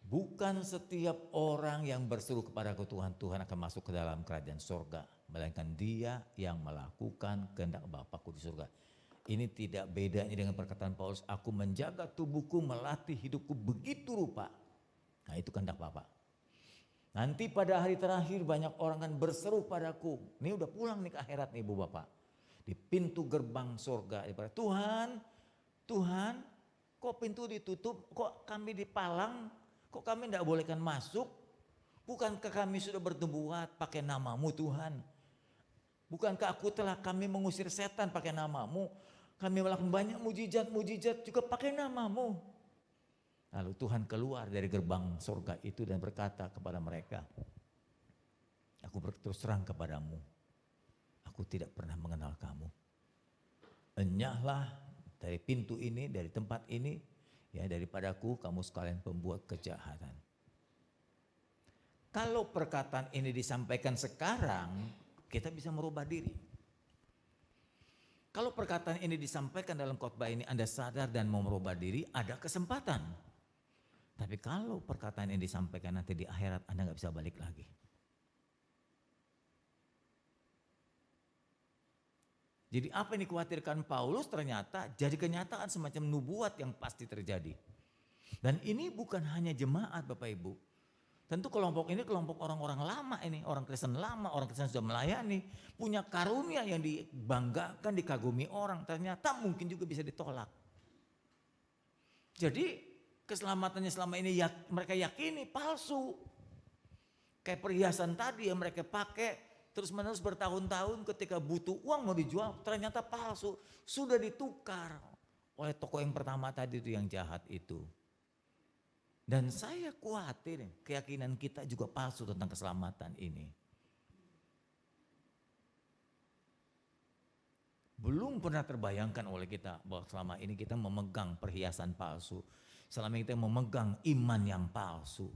Bukan setiap orang yang berseru kepada Tuhan, Tuhan akan masuk ke dalam kerajaan surga, melainkan dia yang melakukan kehendak Bapakku di surga. Ini tidak bedanya dengan perkataan Paulus, aku menjaga tubuhku, melatih hidupku begitu rupa. Nah itu kehendak Bapa. Nanti pada hari terakhir banyak orang akan berseru padaku. Ini udah pulang nih ke akhirat nih Ibu Bapak. Di pintu gerbang surga. Tuhan kok pintu ditutup, kok kami dipalang, kok kami tidak bolehkan masuk. Bukankah kami sudah bernubuat pakai namamu Tuhan? Bukankah aku telah kami mengusir setan pakai namamu? Kami melakukan banyak mujizat juga pakai namamu. Lalu Tuhan keluar dari gerbang surga itu dan berkata kepada mereka, aku berterus terang kepadamu, aku tidak pernah mengenal kamu. Enyahlah dari pintu ini, dari tempat ini, ya daripadaku kamu sekalian pembuat kejahatan. Kalau perkataan ini disampaikan sekarang, kita bisa merubah diri. Kalau perkataan ini disampaikan dalam khotbah ini Anda sadar dan mau merubah diri, ada kesempatan. Tapi kalau perkataan ini disampaikan nanti di akhirat, Anda nggak bisa balik lagi. Jadi apa yang dikhawatirkan Paulus ternyata jadi kenyataan semacam nubuat yang pasti terjadi. Dan ini bukan hanya jemaat Bapak Ibu. Tentu kelompok ini kelompok orang-orang lama ini, orang Kristen lama, orang Kristen sudah melayani, punya karunia yang dibanggakan, dikagumi orang, ternyata mungkin juga bisa ditolak. Jadi keselamatannya selama ini mereka yakini palsu. Kayak perhiasan tadi yang mereka pakai terus menerus bertahun-tahun, ketika butuh uang mau dijual ternyata palsu. Sudah ditukar oleh toko yang pertama tadi itu yang jahat itu. Dan saya khawatir keyakinan kita juga palsu tentang keselamatan ini. Belum pernah terbayangkan oleh kita bahwa selama ini kita memegang perhiasan palsu. Selama ini kita memegang iman yang palsu.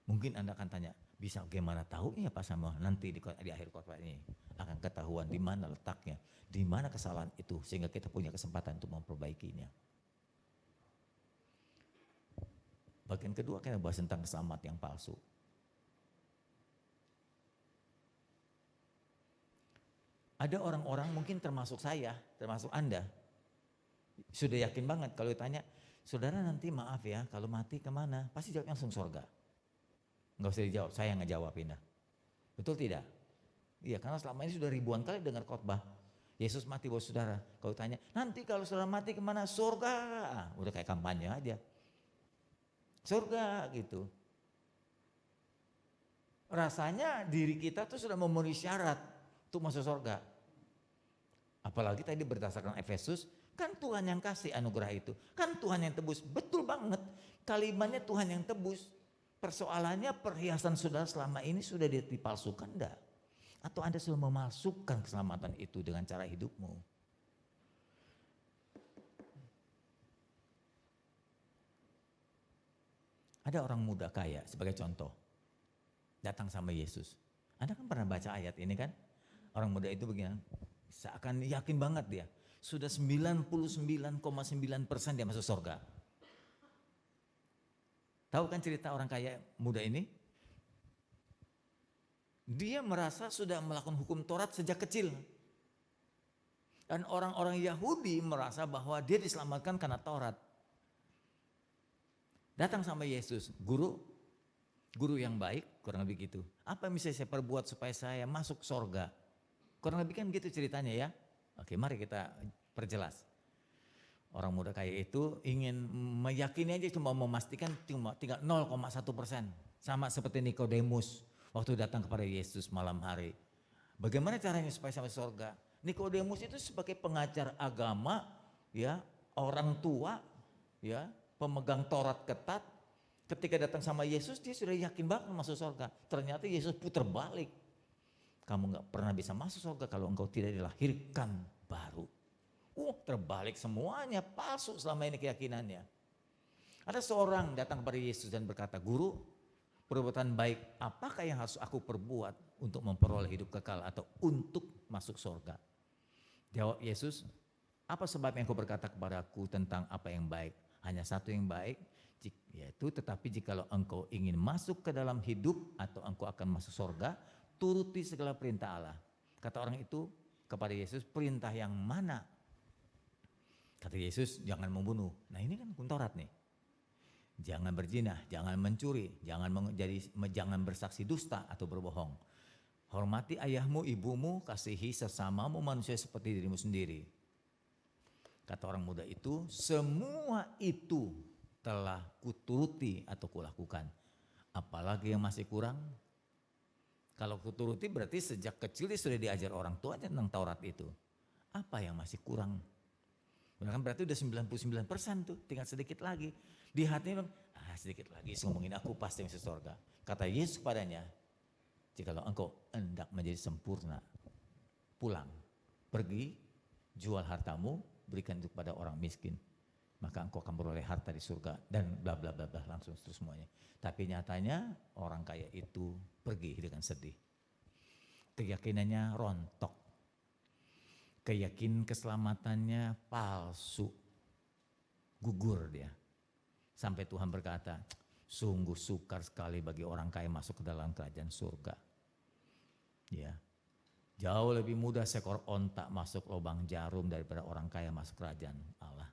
Mungkin Anda akan tanya, bisa bagaimana tahu ya Pak Samuel? Nanti di akhir khotbah ini akan ketahuan di mana letaknya, di mana kesalahan itu, sehingga kita punya kesempatan untuk memperbaikinya. Bagian kedua kita bahas tentang selamat yang palsu. Ada orang-orang mungkin termasuk saya, termasuk Anda, sudah yakin banget kalau ditanya, saudara nanti maaf ya kalau mati kemana? Pasti jawabnya langsung surga. Enggak usah dijawab, saya nggak jawabin dah. Betul tidak? Iya, karena selama ini sudah ribuan kali dengar khotbah. Yesus mati buat saudara. Kalau tanya, nanti kalau saudara mati kemana? Surga. Udah kayak kampanye aja. Surga gitu. Rasanya diri kita tuh sudah memenuhi syarat untuk masuk surga. Apalagi tadi berdasarkan Efesus, kan Tuhan yang kasih anugerah itu. Kan Tuhan yang tebus, betul banget. Kalimatnya Tuhan yang tebus. Persoalannya perhiasan saudara selama ini sudah dipalsukan enggak? Atau Anda sudah memalsukan keselamatan itu dengan cara hidupmu? Ada orang muda kaya sebagai contoh, datang sama Yesus. Anda kan pernah baca ayat ini kan? Orang muda itu begini, seakan yakin banget dia. Sudah 99,9% dia masuk surga. Tahu kan cerita orang kaya muda ini? Dia merasa sudah melakukan hukum Taurat sejak kecil. Dan orang-orang Yahudi merasa bahwa dia diselamatkan karena Taurat. Datang sama Yesus, guru yang baik, kurang lebih gitu. Apa yang bisa saya perbuat supaya saya masuk surga? Kurang lebih kan gitu ceritanya ya. Oke, mari kita perjelas. Orang muda kaya itu ingin meyakini aja, cuma memastikan tinggal 0,1%. Sama seperti Nikodemus waktu datang kepada Yesus malam hari. Bagaimana caranya supaya sampai surga? Nikodemus itu sebagai pengajar agama, ya, orang tua, ya, pemegang Taurat ketat. Ketika datang sama Yesus dia sudah yakin banget masuk surga. Ternyata Yesus putar balik. Kamu gak pernah bisa masuk surga kalau engkau tidak dilahirkan baru. Terbalik semuanya, palsu selama ini keyakinannya. Ada seorang datang kepada Yesus dan berkata, Guru, perbuatan baik apakah yang harus aku perbuat untuk memperoleh hidup kekal atau untuk masuk surga? Jawab Yesus, apa sebab yang kau berkata kepadaku tentang apa yang baik? Hanya satu yang baik, yaitu tetapi jikalau engkau ingin masuk ke dalam hidup atau engkau akan masuk surga, turuti segala perintah Allah. Kata orang itu kepada Yesus, perintah yang mana? Kata Yesus, jangan membunuh. Nah ini kan hukum Taurat nih. Jangan berzina, jangan mencuri, jangan bersaksi dusta atau berbohong. Hormati ayahmu, ibumu, kasihi sesamamu manusia seperti dirimu sendiri. Kata orang muda itu, semua itu telah kuturuti atau kulakukan. Apalagi yang masih kurang? Kalau kuturuti berarti sejak kecil dia sudah diajar orang tuanya tentang Taurat itu. Apa yang masih kurang? Berarti udah 99% tuh, tinggal sedikit lagi. Di hatinya, sedikit lagi ngomongin aku pasti masuk surga. Kata Yesus kepadanya, jikalau engkau hendak menjadi sempurna, pulang, pergi, jual hartamu, berikan itu kepada orang miskin. Maka engkau akan beroleh harta di surga dan bla bla bla bla langsung terus semuanya. Tapi nyatanya orang kaya itu pergi dengan sedih. Keyakinannya rontok. Keyakinan keselamatannya palsu. Gugur dia. Sampai Tuhan berkata, sungguh sukar sekali bagi orang kaya masuk ke dalam kerajaan surga. Ya. Jauh lebih mudah seekor ontak masuk lubang jarum daripada orang kaya masuk kerajaan Allah.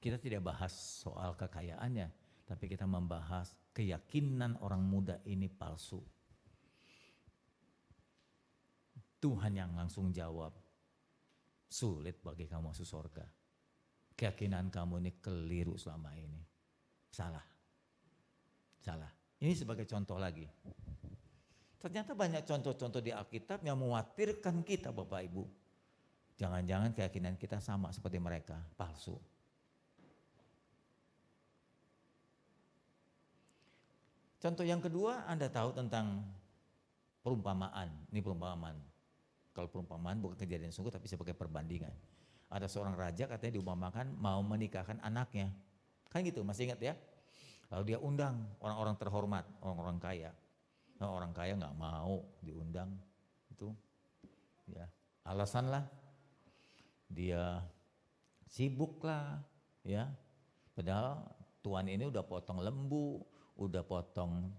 Kita tidak bahas soal kekayaannya, tapi kita membahas keyakinan orang muda ini palsu. Tuhan yang langsung jawab, sulit bagi kamu masuk surga. Keyakinan kamu ini keliru selama ini. Salah. Ini sebagai contoh lagi. Ternyata banyak contoh-contoh di Alkitab yang mengkhawatirkan kita Bapak Ibu. Jangan-jangan keyakinan kita sama seperti mereka, palsu. Contoh yang kedua, Anda tahu tentang perumpamaan. Ini perumpamaan. Kalau perumpamaan bukan kejadian sungguh tapi sebagai perbandingan. Ada seorang raja katanya diumpamakan mau menikahkan anaknya. Kan gitu, masih ingat ya? Lalu dia undang orang-orang terhormat, orang-orang kaya. Nah, orang kaya nggak mau diundang, itu ya alasan lah. Dia sibuk lah, ya. Padahal tuan ini udah potong lembu, udah potong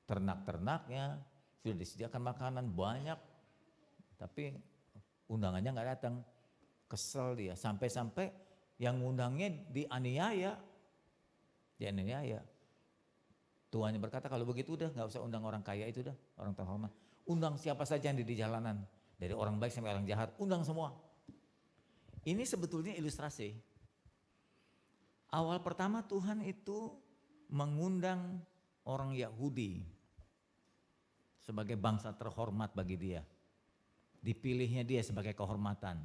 ternak-ternaknya, sudah disediakan makanan banyak, tapi undangannya nggak datang. Kesel dia, sampai-sampai yang ngundangnya dianiaya. Tuannya berkata kalau begitu udah nggak usah undang orang kaya itu dah, orang terhormat. Undang siapa saja yang di jalanan, dari orang baik sampai orang jahat, undang semua. Ini sebetulnya ilustrasi. Awal pertama Tuhan itu mengundang orang Yahudi sebagai bangsa terhormat bagi dia. Dipilihnya dia sebagai kehormatan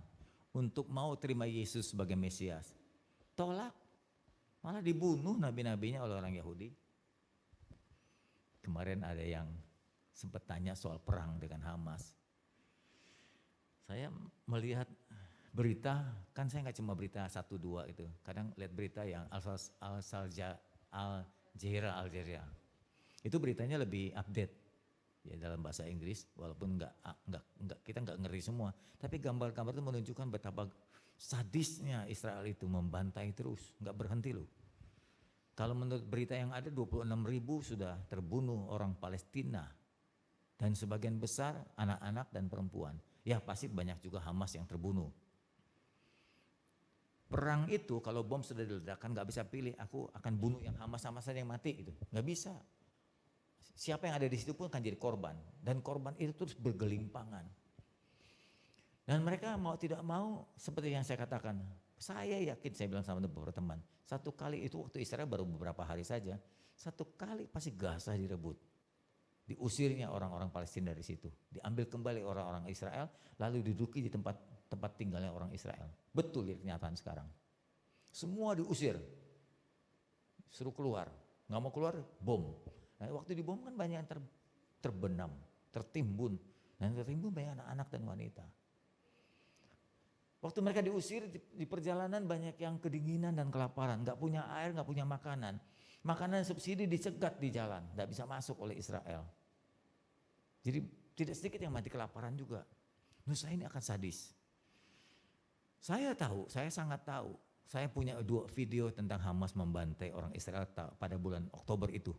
untuk mau terima Yesus sebagai Mesias. Tolak, malah dibunuh nabi-nabinya oleh orang Yahudi. Kemarin ada yang sempat tanya soal perang dengan Hamas. Saya melihat berita, kan saya nggak cuma berita 1-2 itu. Kadang lihat berita yang Al Jazeera. Itu beritanya lebih update. Ya dalam bahasa Inggris, walaupun kita nggak ngeri semua, tapi gambar-gambar itu menunjukkan betapa sadisnya Israel itu membantai terus, nggak berhenti loh. Kalau menurut berita yang ada 26.000 sudah terbunuh orang Palestina dan sebagian besar anak-anak dan perempuan. Ya pasti banyak juga Hamas yang terbunuh. Perang itu kalau bom sudah diledakkan nggak bisa pilih, aku akan bunuh yang Hamas sama saja yang mati itu, nggak bisa. Siapa yang ada di situ pun akan jadi korban. Dan korban itu terus bergelimpangan. Dan mereka mau tidak mau seperti yang saya katakan. Saya yakin, saya bilang sama beberapa teman. Satu kali itu waktu Israel baru beberapa hari saja. Satu kali pasti Gaza direbut. Diusirnya orang-orang Palestina dari situ. Diambil kembali orang-orang Israel. Lalu diduduki di tempat tinggalnya orang Israel. Betul ya kenyataan sekarang. Semua diusir. Suruh keluar. Nggak mau keluar, bom. Nah, waktu dibom kan banyak yang terbenam, tertimbun. Dan tertimbun banyak anak-anak dan wanita. Waktu mereka diusir di perjalanan banyak yang kedinginan dan kelaparan. Gak punya air, gak punya makanan. Makanan subsidi dicegat di jalan, gak bisa masuk oleh Israel. Jadi tidak sedikit yang mati kelaparan juga. Nusa ini akan sadis. Saya tahu, saya sangat tahu. Saya punya 2 video tentang Hamas membantai orang Israel pada bulan Oktober itu.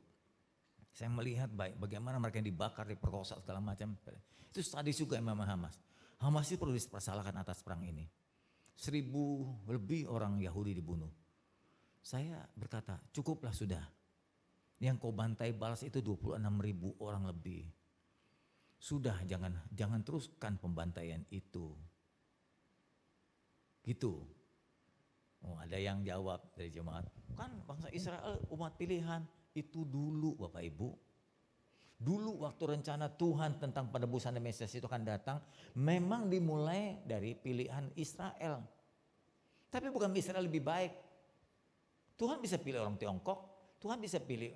Saya melihat baik bagaimana mereka yang dibakar, diperkosa segala macam. Itu sadis juga memang Hamas. Hamas itu perlu dipersalahkan atas perang ini. 1.000 lebih orang Yahudi dibunuh. Saya berkata cukuplah sudah. Yang kau bantai balas itu 26.000 orang lebih. Sudah jangan teruskan pembantaian itu. Gitu. Oh, ada yang jawab dari jemaat. Kan bangsa Israel umat pilihan. Itu dulu Bapak Ibu. Dulu waktu rencana Tuhan tentang penebusan dan Mesias itu akan datang, memang dimulai dari pilihan Israel. Tapi bukan Israel lebih baik. Tuhan bisa pilih orang Tiongkok, Tuhan bisa pilih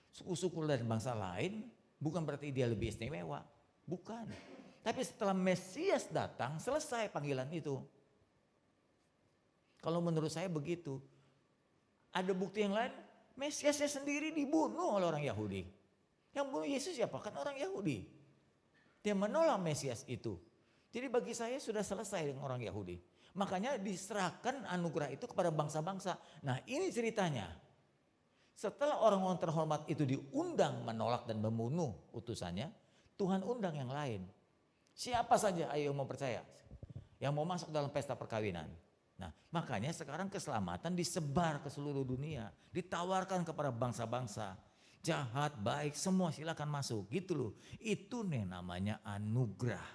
suku-suku dan bangsa lain, bukan berarti dia lebih istimewa. Bukan. Tapi setelah Mesias datang, selesai panggilan itu. Kalau menurut saya begitu. Ada bukti yang lain, Mesiasnya sendiri dibunuh oleh orang Yahudi. Yang bunuh Yesus siapa? Kan orang Yahudi. Dia menolak Mesias itu. Jadi bagi saya sudah selesai dengan orang Yahudi. Makanya diserahkan anugerah itu kepada bangsa-bangsa. Nah ini ceritanya. Setelah orang-orang terhormat itu diundang menolak dan membunuh utusannya, Tuhan undang yang lain. Siapa saja ayo mau percaya. Yang mau masuk dalam pesta perkawinan. Nah, makanya sekarang keselamatan disebar ke seluruh dunia, ditawarkan kepada bangsa-bangsa. jahat, baik, semua silakan masuk. Gitu loh. Itu nih namanya anugerah.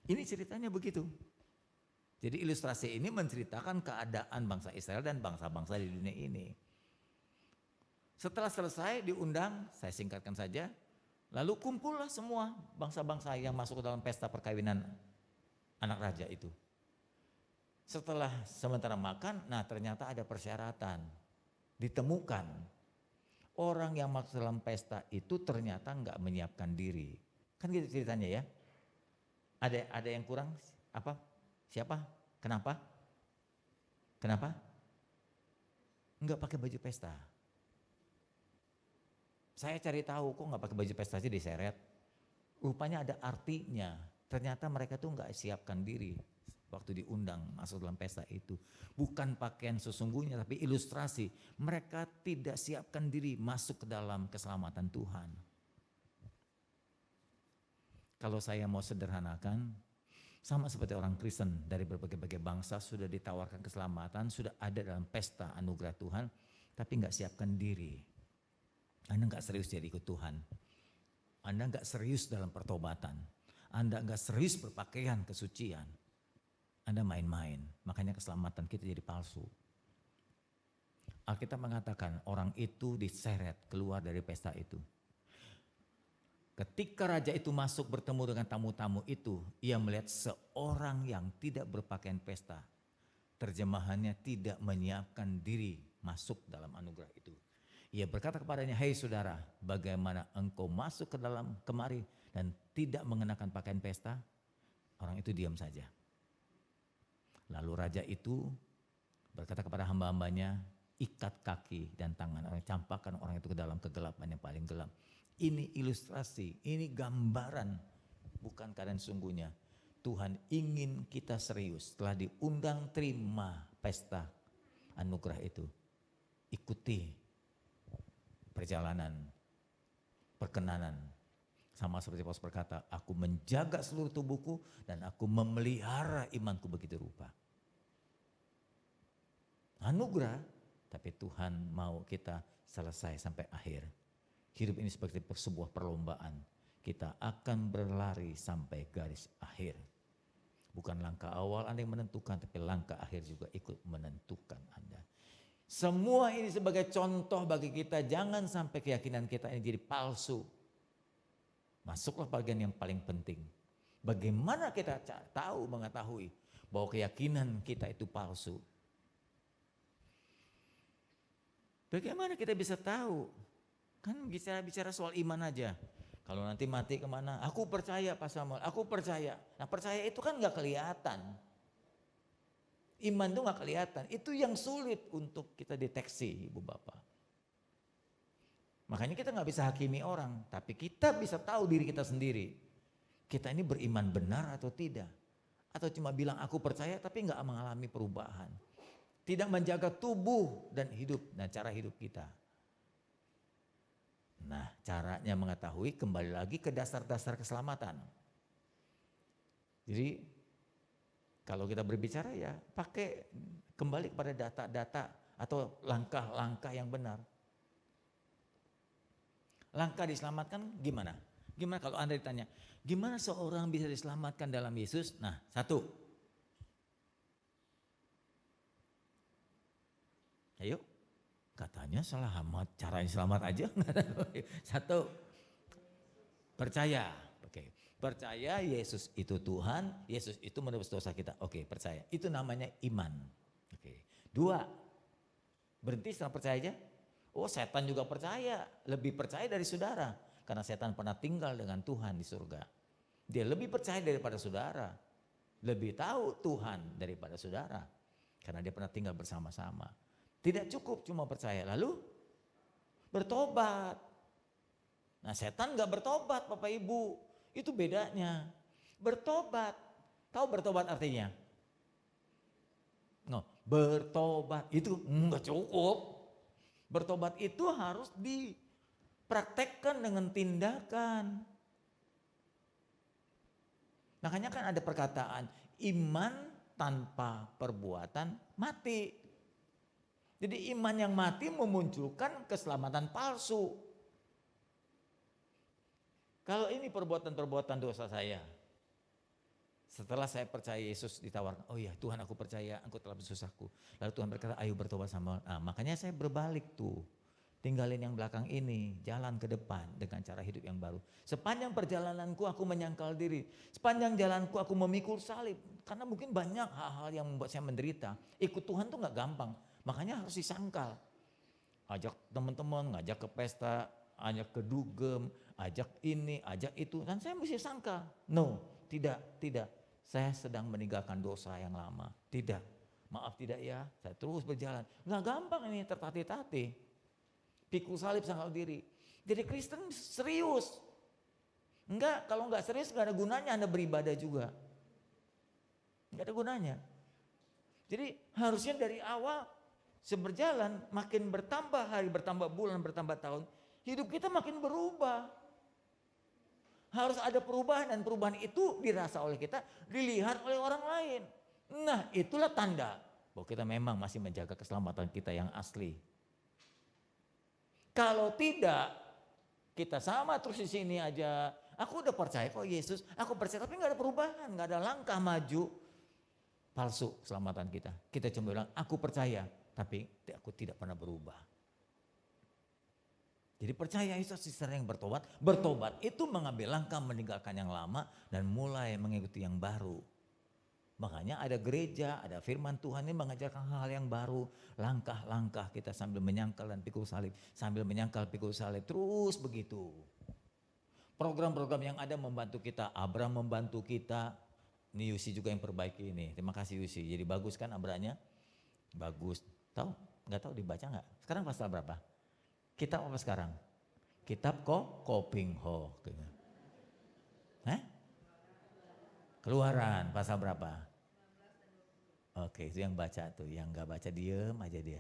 Ini ceritanya begitu. Jadi ilustrasi ini menceritakan keadaan bangsa Israel dan bangsa-bangsa di dunia ini. Setelah selesai diundang, saya singkatkan saja, lalu kumpullah semua bangsa-bangsa yang masuk ke dalam pesta perkawinan anak raja itu. Setelah sementara makan, nah ternyata ada persyaratan. Ditemukan orang yang masuk dalam pesta itu ternyata nggak menyiapkan diri. Kan gitu ceritanya ya. Ada yang kurang apa? Siapa? Kenapa? Kenapa? Enggak pakai baju pesta. Saya cari tahu kok nggak pakai baju pesta aja diseret. Rupanya ada artinya. Ternyata mereka tuh nggak siapkan diri waktu diundang masuk dalam pesta itu. Bukan pakaian sesungguhnya tapi ilustrasi. Mereka tidak siapkan diri masuk ke dalam keselamatan Tuhan. Kalau saya mau sederhanakan, sama seperti orang Kristen dari berbagai-bagai bangsa sudah ditawarkan keselamatan, sudah ada dalam pesta anugerah Tuhan, tapi nggak siapkan diri. Anda nggak serius jadi ikut Tuhan. Anda nggak serius dalam pertobatan. Anda nggak serius berpakaian kesucian. Anda main-main, makanya keselamatan kita jadi palsu. Alkitab mengatakan orang itu diseret keluar dari pesta itu. Ketika raja itu masuk bertemu dengan tamu-tamu itu, ia melihat seorang yang tidak berpakaian pesta. Terjemahannya tidak menyiapkan diri masuk dalam anugerah itu. Ia berkata kepadanya, "Hei saudara, bagaimana engkau masuk ke dalam kemari dan tidak mengenakan pakaian pesta?" Orang itu diam saja. Lalu raja itu berkata kepada hamba-hambanya, "Ikat kaki dan tangan orang, campakkan orang itu ke dalam kegelapan yang paling gelap." Ini ilustrasi, ini gambaran, bukan keadaan sungguhnya. Tuhan ingin kita serius. Setelah diundang terima pesta anugerah itu, ikuti perjalanan, perkenanan. Sama seperti Paulus berkata, aku menjaga seluruh tubuhku dan aku memelihara imanku begitu rupa. Anugerah, tapi Tuhan mau kita selesai sampai akhir. Hidup ini seperti sebuah perlombaan. Kita akan berlari sampai garis akhir. Bukan langkah awal Anda yang menentukan, tapi langkah akhir juga ikut menentukan Anda. Semua ini sebagai contoh bagi kita, jangan sampai keyakinan kita ini jadi palsu. Masuklah bagian yang paling penting. Bagaimana kita tahu, mengetahui bahwa keyakinan kita itu palsu? Bagaimana kita bisa tahu? Kan bicara soal iman aja. Kalau nanti mati kemana? Aku percaya Pak Samuel, aku percaya. Nah percaya itu kan gak kelihatan. Iman itu gak kelihatan. Itu yang sulit untuk kita deteksi Ibu Bapak. Makanya kita gak bisa hakimi orang. Tapi kita bisa tahu diri kita sendiri. Kita ini beriman benar atau tidak. Atau cuma bilang aku percaya tapi gak mengalami perubahan. Tidak menjaga tubuh dan hidup dan cara hidup kita. Nah, caranya mengetahui kembali lagi ke dasar-dasar keselamatan. Jadi kalau kita berbicara ya pakai kembali kepada data-data atau langkah-langkah yang benar. Langkah diselamatkan gimana? Gimana kalau Anda ditanya, gimana seorang bisa diselamatkan dalam Yesus? Nah, satu. Ayo. Katanya selamat, caranya selamat aja. Satu, percaya. Oke, percaya Yesus itu Tuhan, Yesus itu menebus dosa kita. Oke, percaya. Itu namanya iman. Oke. Dua, berhenti setelah percaya aja. Oh, setan juga percaya, lebih percaya dari saudara. Karena setan pernah tinggal dengan Tuhan di surga. Dia lebih percaya daripada saudara. Lebih tahu Tuhan daripada saudara. Karena dia pernah tinggal bersama-sama. Tidak cukup cuma percaya, lalu bertobat. Nah setan gak bertobat Bapak Ibu, itu bedanya. Bertobat, tahu bertobat artinya? No, bertobat itu enggak cukup. Bertobat itu harus dipraktekkan dengan tindakan. Makanya kan ada perkataan, iman tanpa perbuatan mati. Jadi iman yang mati memunculkan keselamatan palsu. Kalau ini perbuatan-perbuatan dosa saya, setelah saya percaya Yesus ditawarkan, oh ya Tuhan aku percaya engkau telah bersusahku. Lalu Tuhan berkata ayo bertobat sama. Nah, makanya saya berbalik tuh. Tinggalin yang belakang ini, jalan ke depan dengan cara hidup yang baru. Sepanjang perjalananku aku menyangkal diri. Sepanjang jalanku aku memikul salib. Karena mungkin banyak hal-hal yang membuat saya menderita. Ikut Tuhan tuh gak gampang. Makanya harus disangkal. Ajak teman-teman, ngajak ke pesta, ajak ke dugem, ajak ini, ajak itu. Dan saya mesti sangkal. No, tidak. Saya sedang meninggalkan dosa yang lama. Tidak. Maaf tidak ya, saya terus berjalan. Gak gampang ini tertatih-tatih. Pikul salib sangkal diri. Jadi Kristen serius. Enggak, kalau enggak serius enggak ada gunanya Anda beribadah juga. Enggak ada gunanya. Jadi harusnya dari awal seberjalan makin bertambah hari, bertambah bulan, bertambah tahun. Hidup kita makin berubah. Harus ada perubahan dan perubahan itu dirasa oleh kita, dilihat oleh orang lain. Nah itulah tanda bahwa kita memang masih menjaga keselamatan kita yang asli. Kalau tidak, kita sama terus di sini aja. Aku udah percaya kok Yesus, aku percaya tapi nggak ada perubahan, nggak ada langkah maju. Palsu keselamatan kita. Kita cuma bilang aku percaya, tapi aku tidak pernah berubah. Jadi percaya Yesus secara yang bertobat. Bertobat itu mengambil langkah meninggalkan yang lama dan mulai mengikuti yang baru. Makanya ada gereja, ada firman Tuhan ini mengajarkan hal-hal yang baru. Langkah-langkah kita sambil menyangkal dan pikul salib. Sambil menyangkal pikul salib terus begitu. Program-program yang ada membantu kita. Abraham membantu kita. Ini Yusi juga yang perbaiki ini. Terima kasih Yusi. Jadi bagus kan Abrahamnya? Bagus. Tahu? Nggak tahu dibaca nggak? Sekarang pasal berapa? Kitab apa sekarang? Kitab Koping Ho. Hah? Keluaran pasal berapa? Oke, itu yang baca tuh, yang nggak baca diem aja dia,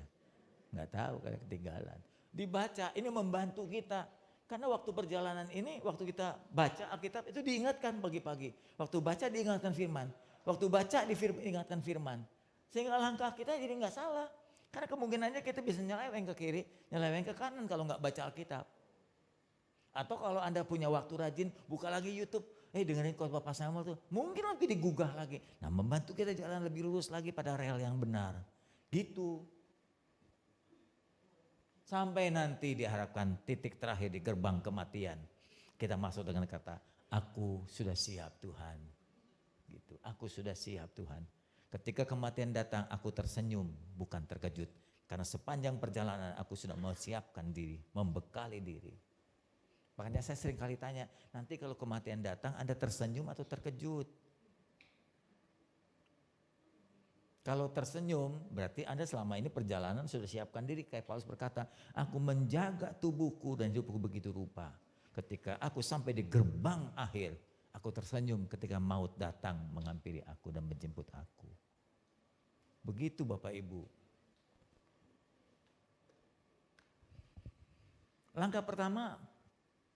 nggak tahu karena ketinggalan. Dibaca, ini membantu kita. Karena waktu perjalanan ini, waktu kita baca Alkitab itu diingatkan pagi-pagi. Waktu baca diingatkan firman, waktu baca diingatkan firman. Sehingga langkah kita jadi nggak salah. Karena kemungkinannya kita bisa nyeleweng ke kiri, nyeleweng ke kanan kalau nggak baca Alkitab. Atau kalau Anda punya waktu rajin, buka lagi YouTube. Dengerin khotbah Pak Samuel tuh, mungkin nanti digugah lagi. Nah membantu kita jalan lebih lurus lagi pada rel yang benar. Gitu. Sampai nanti diharapkan titik terakhir di gerbang kematian. Kita masuk dengan kata, aku sudah siap Tuhan. Gitu. Aku sudah siap Tuhan. Ketika kematian datang, aku tersenyum, bukan terkejut. Karena sepanjang perjalanan aku sudah mempersiapkan diri, membekali diri. Makanya saya sering kali tanya, nanti kalau kematian datang Anda tersenyum atau terkejut? Kalau tersenyum berarti Anda selama ini perjalanan sudah siapkan diri. Kayak Paulus berkata, aku menjaga tubuhku dan hidupku begitu rupa. Ketika aku sampai di gerbang akhir, aku tersenyum ketika maut datang menghampiri aku dan menjemput aku. Begitu Bapak Ibu. Langkah pertama,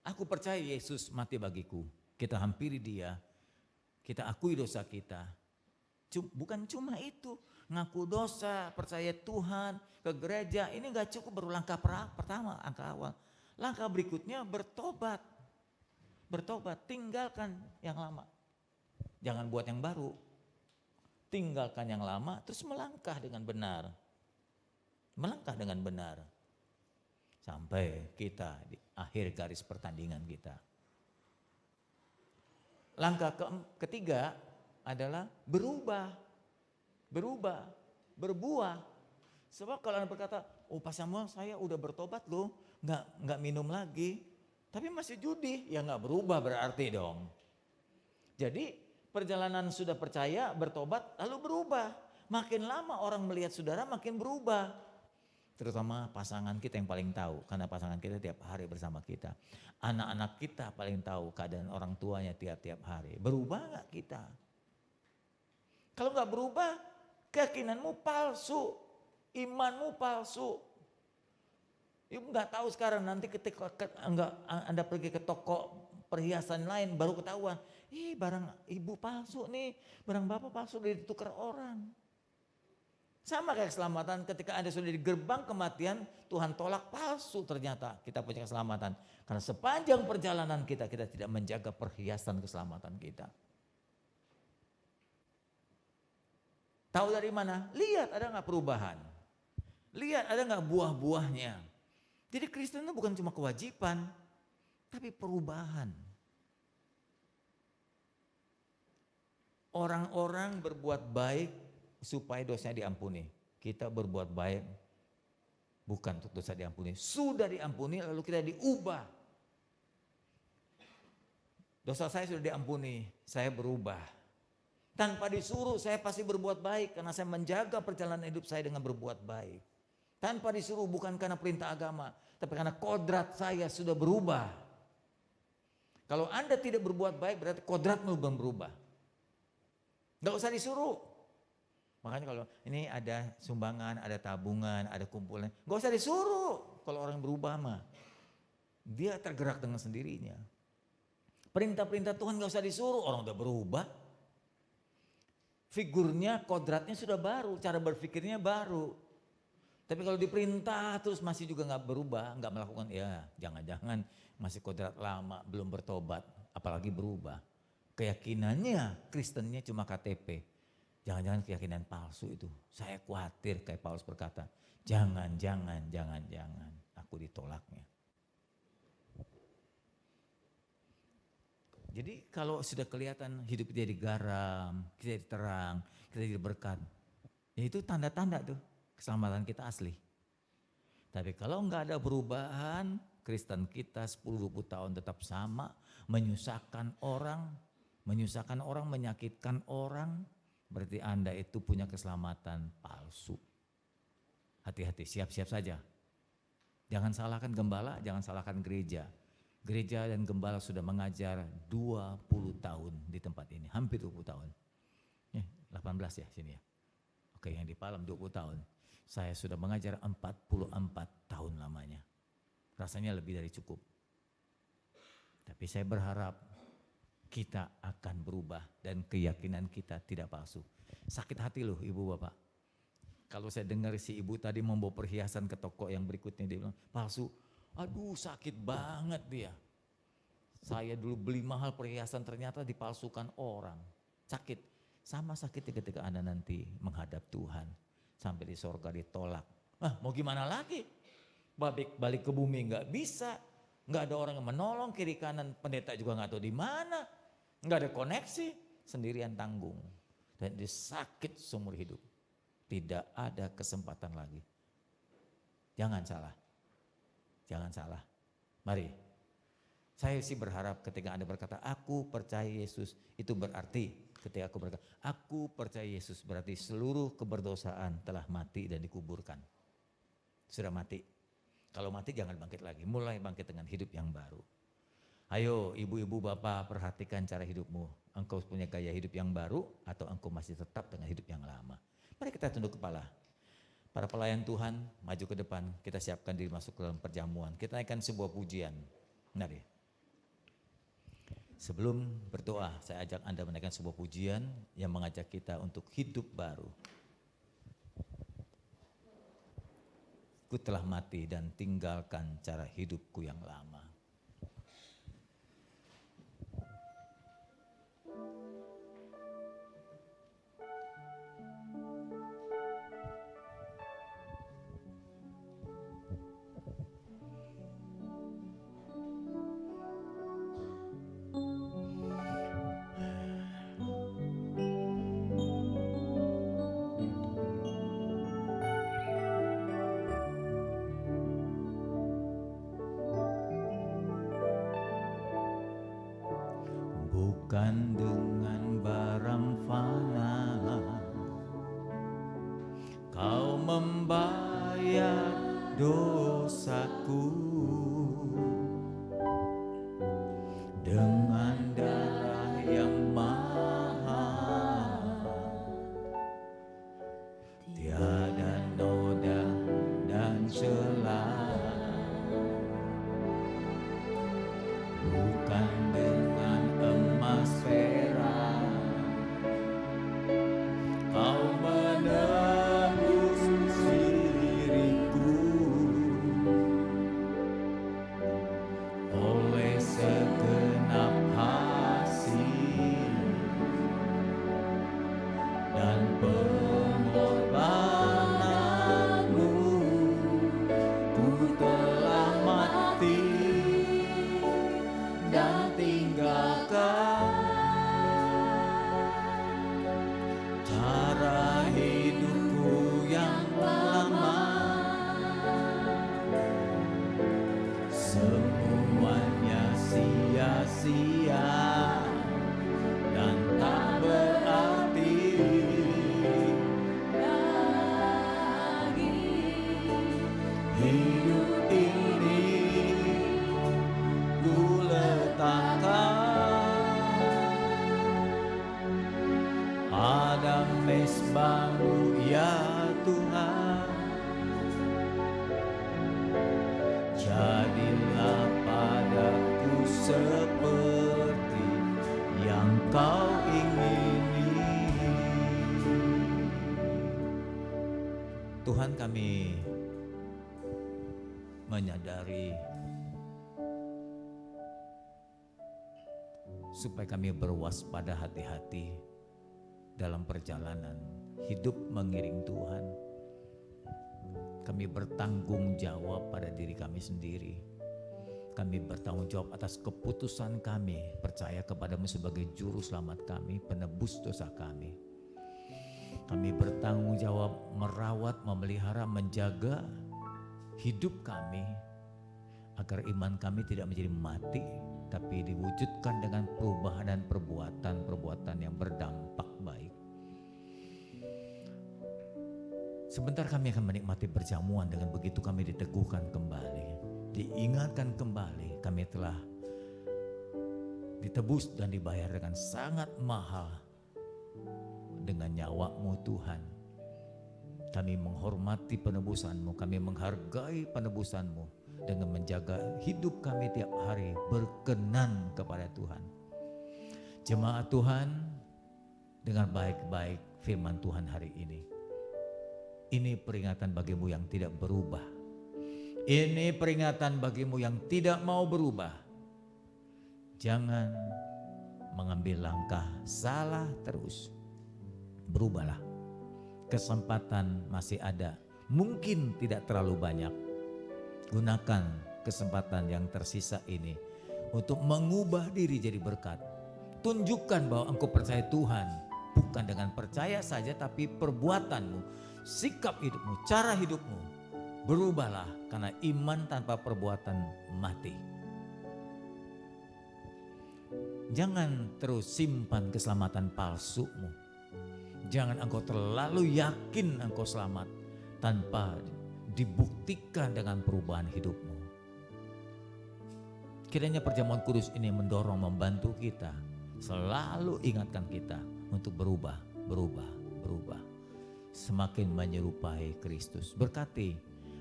aku percaya Yesus mati bagiku. Kita hampiri dia, kita akui dosa kita. Bukan cuma itu, ngaku dosa, percaya Tuhan, ke gereja. Ini gak cukup baru langkah pertama, langkah awal. Langkah berikutnya bertobat. Bertobat, tinggalkan yang lama. Jangan buat yang baru. Tinggalkan yang lama, terus melangkah dengan benar. Melangkah dengan benar. Sampai kita di akhir garis pertandingan kita. Langkah ketiga adalah berubah, berbuah. Sebab kalau Anda berkata, oh Pak Samuel saya udah bertobat loh, nggak minum lagi, tapi masih judi, ya nggak berubah berarti dong. Jadi perjalanan sudah percaya, bertobat, lalu berubah. Makin lama orang melihat saudara makin berubah. Terutama pasangan kita yang paling tahu, karena pasangan kita tiap hari bersama kita. Anak-anak kita paling tahu keadaan orang tuanya tiap-tiap hari. Berubah gak kita? Kalau gak berubah, keyakinanmu palsu, imanmu palsu. Ibu gak tahu sekarang nanti ketika Anda pergi ke toko perhiasan lain baru ketahuan. Barang ibu palsu nih, barang bapak palsu ditukar orang. Sama kayak keselamatan, ketika Anda sudah di gerbang kematian, Tuhan tolak, palsu ternyata kita punya keselamatan. Karena sepanjang perjalanan kita tidak menjaga perhiasan keselamatan kita. Tahu dari mana? Lihat ada nggak perubahan. Lihat ada nggak buah-buahnya. Jadi Kristen itu bukan cuma kewajiban, tapi perubahan. Orang-orang berbuat baik supaya dosanya diampuni. Kita berbuat baik bukan untuk dosa diampuni. Sudah diampuni lalu kita diubah. Dosa saya sudah diampuni, saya berubah. Tanpa disuruh saya pasti berbuat baik karena saya menjaga perjalanan hidup saya dengan berbuat baik. Tanpa disuruh, bukan karena perintah agama, tapi karena kodrat saya sudah berubah. Kalau Anda tidak berbuat baik berarti kodratmu belum berubah. Gak usah disuruh. Makanya kalau ini ada sumbangan, ada tabungan, ada kumpulan, gak usah disuruh. Kalau orang berubah mah, dia tergerak dengan sendirinya. Perintah-perintah Tuhan gak usah disuruh, orang udah berubah. Figurnya, kodratnya sudah baru, cara berpikirnya baru. Tapi kalau diperintah terus masih juga gak berubah, gak melakukan, ya jangan-jangan masih kodrat lama, belum bertobat, apalagi berubah. Keyakinannya, Kristennya cuma KTP. Jangan-jangan keyakinan palsu itu. Saya khawatir kayak Paulus berkata, jangan, aku ditolaknya. Jadi kalau sudah kelihatan hidup kita jadi garam, kita jadi terang, kita jadi berkat, ya itu tanda-tanda tuh keselamatan kita asli. Tapi kalau nggak ada perubahan, Kristen kita 10-20 tahun tetap sama, menyusahkan orang, menyakitkan orang, berarti Anda itu punya keselamatan palsu. Hati-hati, siap-siap saja. Jangan salahkan gembala, jangan salahkan gereja. Gereja dan gembala sudah mengajar 20 tahun di tempat ini, hampir 20 tahun. 18 ya sini ya. Oke, yang di Palam 20 tahun. Saya sudah mengajar 44 tahun lamanya. Rasanya lebih dari cukup. Tapi saya berharap kita akan berubah dan keyakinan kita tidak palsu. Sakit hati loh ibu bapak. Kalau saya dengar si ibu tadi membawa perhiasan ke toko yang berikutnya, dia bilang palsu. Aduh sakit banget dia. Saya dulu beli mahal perhiasan ternyata dipalsukan orang. Sakit. Sama sakitnya ketika Anda nanti menghadap Tuhan. Sampai di sorga ditolak. Mau gimana lagi? Balik ke bumi gak bisa. Gak ada orang yang menolong, kiri kanan pendeta juga gak tahu di mana. Gak ada koneksi, sendirian tanggung. Dan dia sakit seumur hidup. Tidak ada kesempatan lagi. Jangan salah. Jangan salah. Mari. Saya sih berharap ketika Anda berkata, aku percaya Yesus. Itu berarti ketika aku berkata, aku percaya Yesus. Berarti seluruh keberdosaan telah mati dan dikuburkan. Sudah mati. Kalau mati jangan bangkit lagi. Mulai bangkit dengan hidup yang baru. Ayo ibu-ibu bapak perhatikan cara hidupmu. Engkau punya gaya hidup yang baru atau engkau masih tetap dengan hidup yang lama. Mari kita tunduk kepala. Para pelayan Tuhan maju ke depan, kita siapkan diri masuk ke dalam perjamuan. Kita naikkan sebuah pujian. Mari. Sebelum berdoa, saya ajak Anda menaikkan sebuah pujian yang mengajak kita untuk hidup baru. Ku telah mati dan tinggalkan cara hidupku yang lama. Bukan dengan barang fana Kau membayar dosaku, dengan darah yang mahal, tiada noda dan celah. Bukan dengan emas perak Kau menebus dan tinggalkan cara hidupku yang lama. Semuanya sia-sia dan tak berarti lagi. Hidup ini ku letakkan pada mezbah-Mu ya Tuhan. Jadilah padaku seperti yang Kau ingini. Tuhan, kami menyadari supaya kami berwaspada hati-hati dalam perjalanan hidup mengiring Tuhan. Kami bertanggung jawab pada diri kami sendiri. Kami bertanggung jawab atas keputusan kami, percaya kepada-Mu sebagai juru selamat kami, penebus dosa kami. Kami bertanggung jawab merawat, memelihara, menjaga hidup kami agar iman kami tidak menjadi mati, tapi diwujudkan dengan perubahan dan perbuatan yang berdampak baik. Sebentar kami akan menikmati perjamuan, dengan begitu kami diteguhkan kembali, diingatkan kembali kami telah ditebus dan dibayar dengan sangat mahal dengan nyawa-Mu Tuhan. Kami menghormati penebusan-Mu, kami menghargai penebusan-Mu dengan menjaga hidup kami tiap hari berkenan kepada Tuhan. Jemaat Tuhan, dengar baik-baik firman Tuhan hari ini. Ini peringatan bagimu yang tidak berubah. Ini peringatan bagimu yang tidak mau berubah. Jangan mengambil langkah salah terus. Berubahlah. Kesempatan masih ada. Mungkin tidak terlalu banyak. Gunakan kesempatan yang tersisa ini untuk mengubah diri jadi berkat. Tunjukkan bahwa engkau percaya Tuhan. Bukan dengan percaya saja, tapi perbuatanmu, sikap hidupmu, cara hidupmu. Berubahlah, karena iman tanpa perbuatan mati. Jangan terus simpan keselamatan palsumu. Jangan engkau terlalu yakin engkau selamat tanpa dibuktikan dengan perubahan hidupmu. Kiranya perjamuan kudus ini mendorong, membantu kita, selalu ingatkan kita untuk berubah. Semakin menyerupai Kristus. Berkati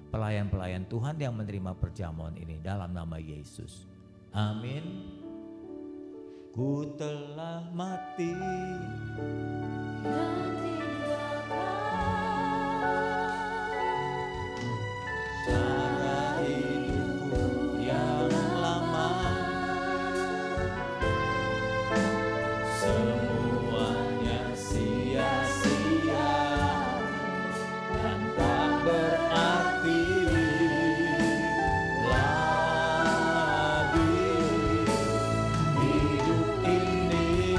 pelayan-pelayan Tuhan yang menerima perjamuan ini dalam nama Yesus. Amin. Ku telah mati dan tinggalkan cara hidupku yang lama. Semuanya sia-sia dan tak berarti lagi. Hidup ini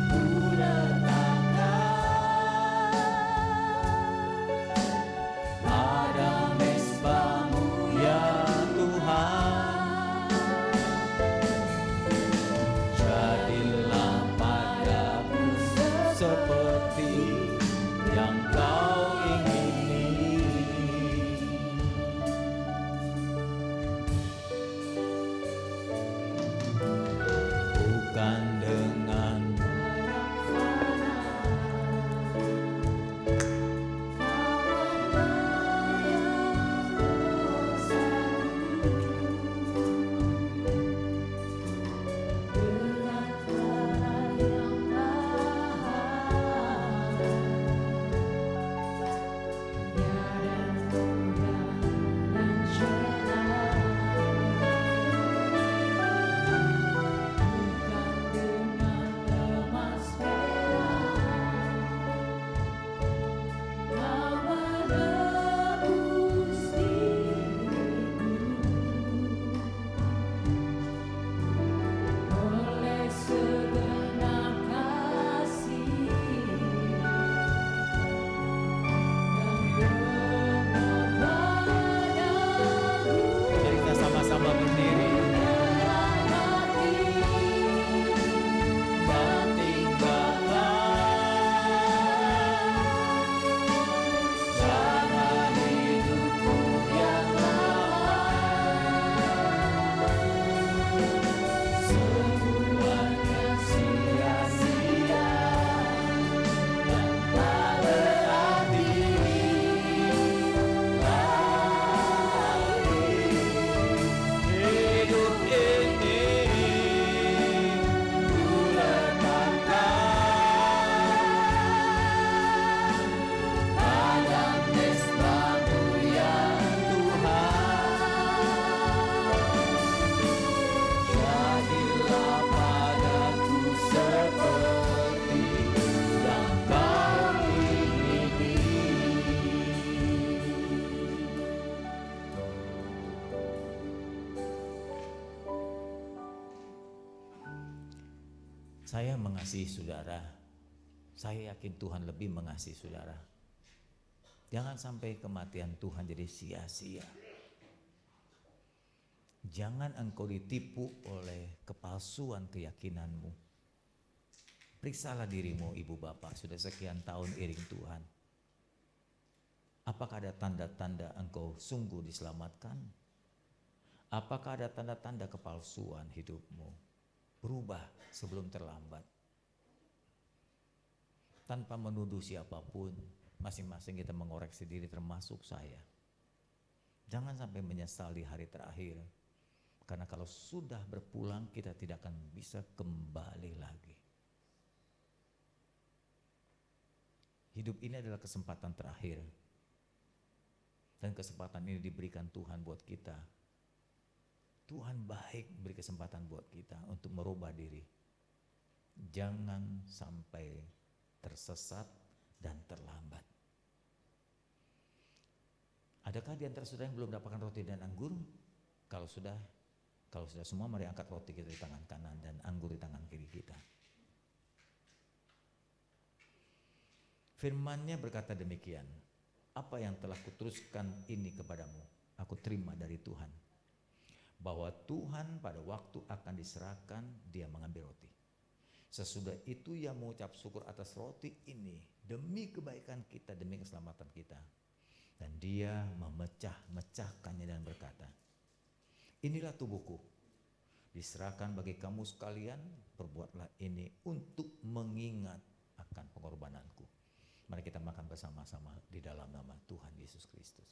ku letakkan pada mezbah-Mu ya Tuhan. Jadilah padaku seperti yang Kau ingini. Bukan dengan Saya mengasihi saudara, saya yakin Tuhan lebih mengasihi saudara. Jangan sampai kematian Tuhan jadi sia-sia. Jangan engkau ditipu oleh kepalsuan keyakinanmu. Periksalah dirimu ibu bapak, sudah sekian tahun iring Tuhan. Apakah ada tanda-tanda engkau sungguh diselamatkan? Apakah ada tanda-tanda kepalsuan hidupmu? Berubah sebelum terlambat. Tanpa menuduh siapapun, masing-masing kita mengoreksi diri termasuk saya. Jangan sampai menyesali hari terakhir. Karena kalau sudah berpulang kita tidak akan bisa kembali lagi. Hidup ini adalah kesempatan terakhir. Dan kesempatan ini diberikan Tuhan buat kita. Tuhan baik beri kesempatan buat kita untuk merubah diri. Jangan sampai tersesat dan terlambat. Adakah di antara saudara yang belum mendapatkan roti dan anggur? Kalau sudah semua, mari angkat roti kita di tangan kanan dan anggur di tangan kiri kita. Firman-Nya berkata demikian, apa yang telah kuteruskan ini kepadamu, aku terima dari Tuhan. Bahwa Tuhan pada waktu akan diserahkan, dia mengambil roti. Sesudah itu ia mengucap syukur atas roti ini demi kebaikan kita, demi keselamatan kita. Dan dia memecah-mecahkannya dan berkata, inilah tubuhku, diserahkan bagi kamu sekalian, perbuatlah ini untuk mengingat akan pengorbananku. Mari kita makan bersama-sama di dalam nama Tuhan Yesus Kristus.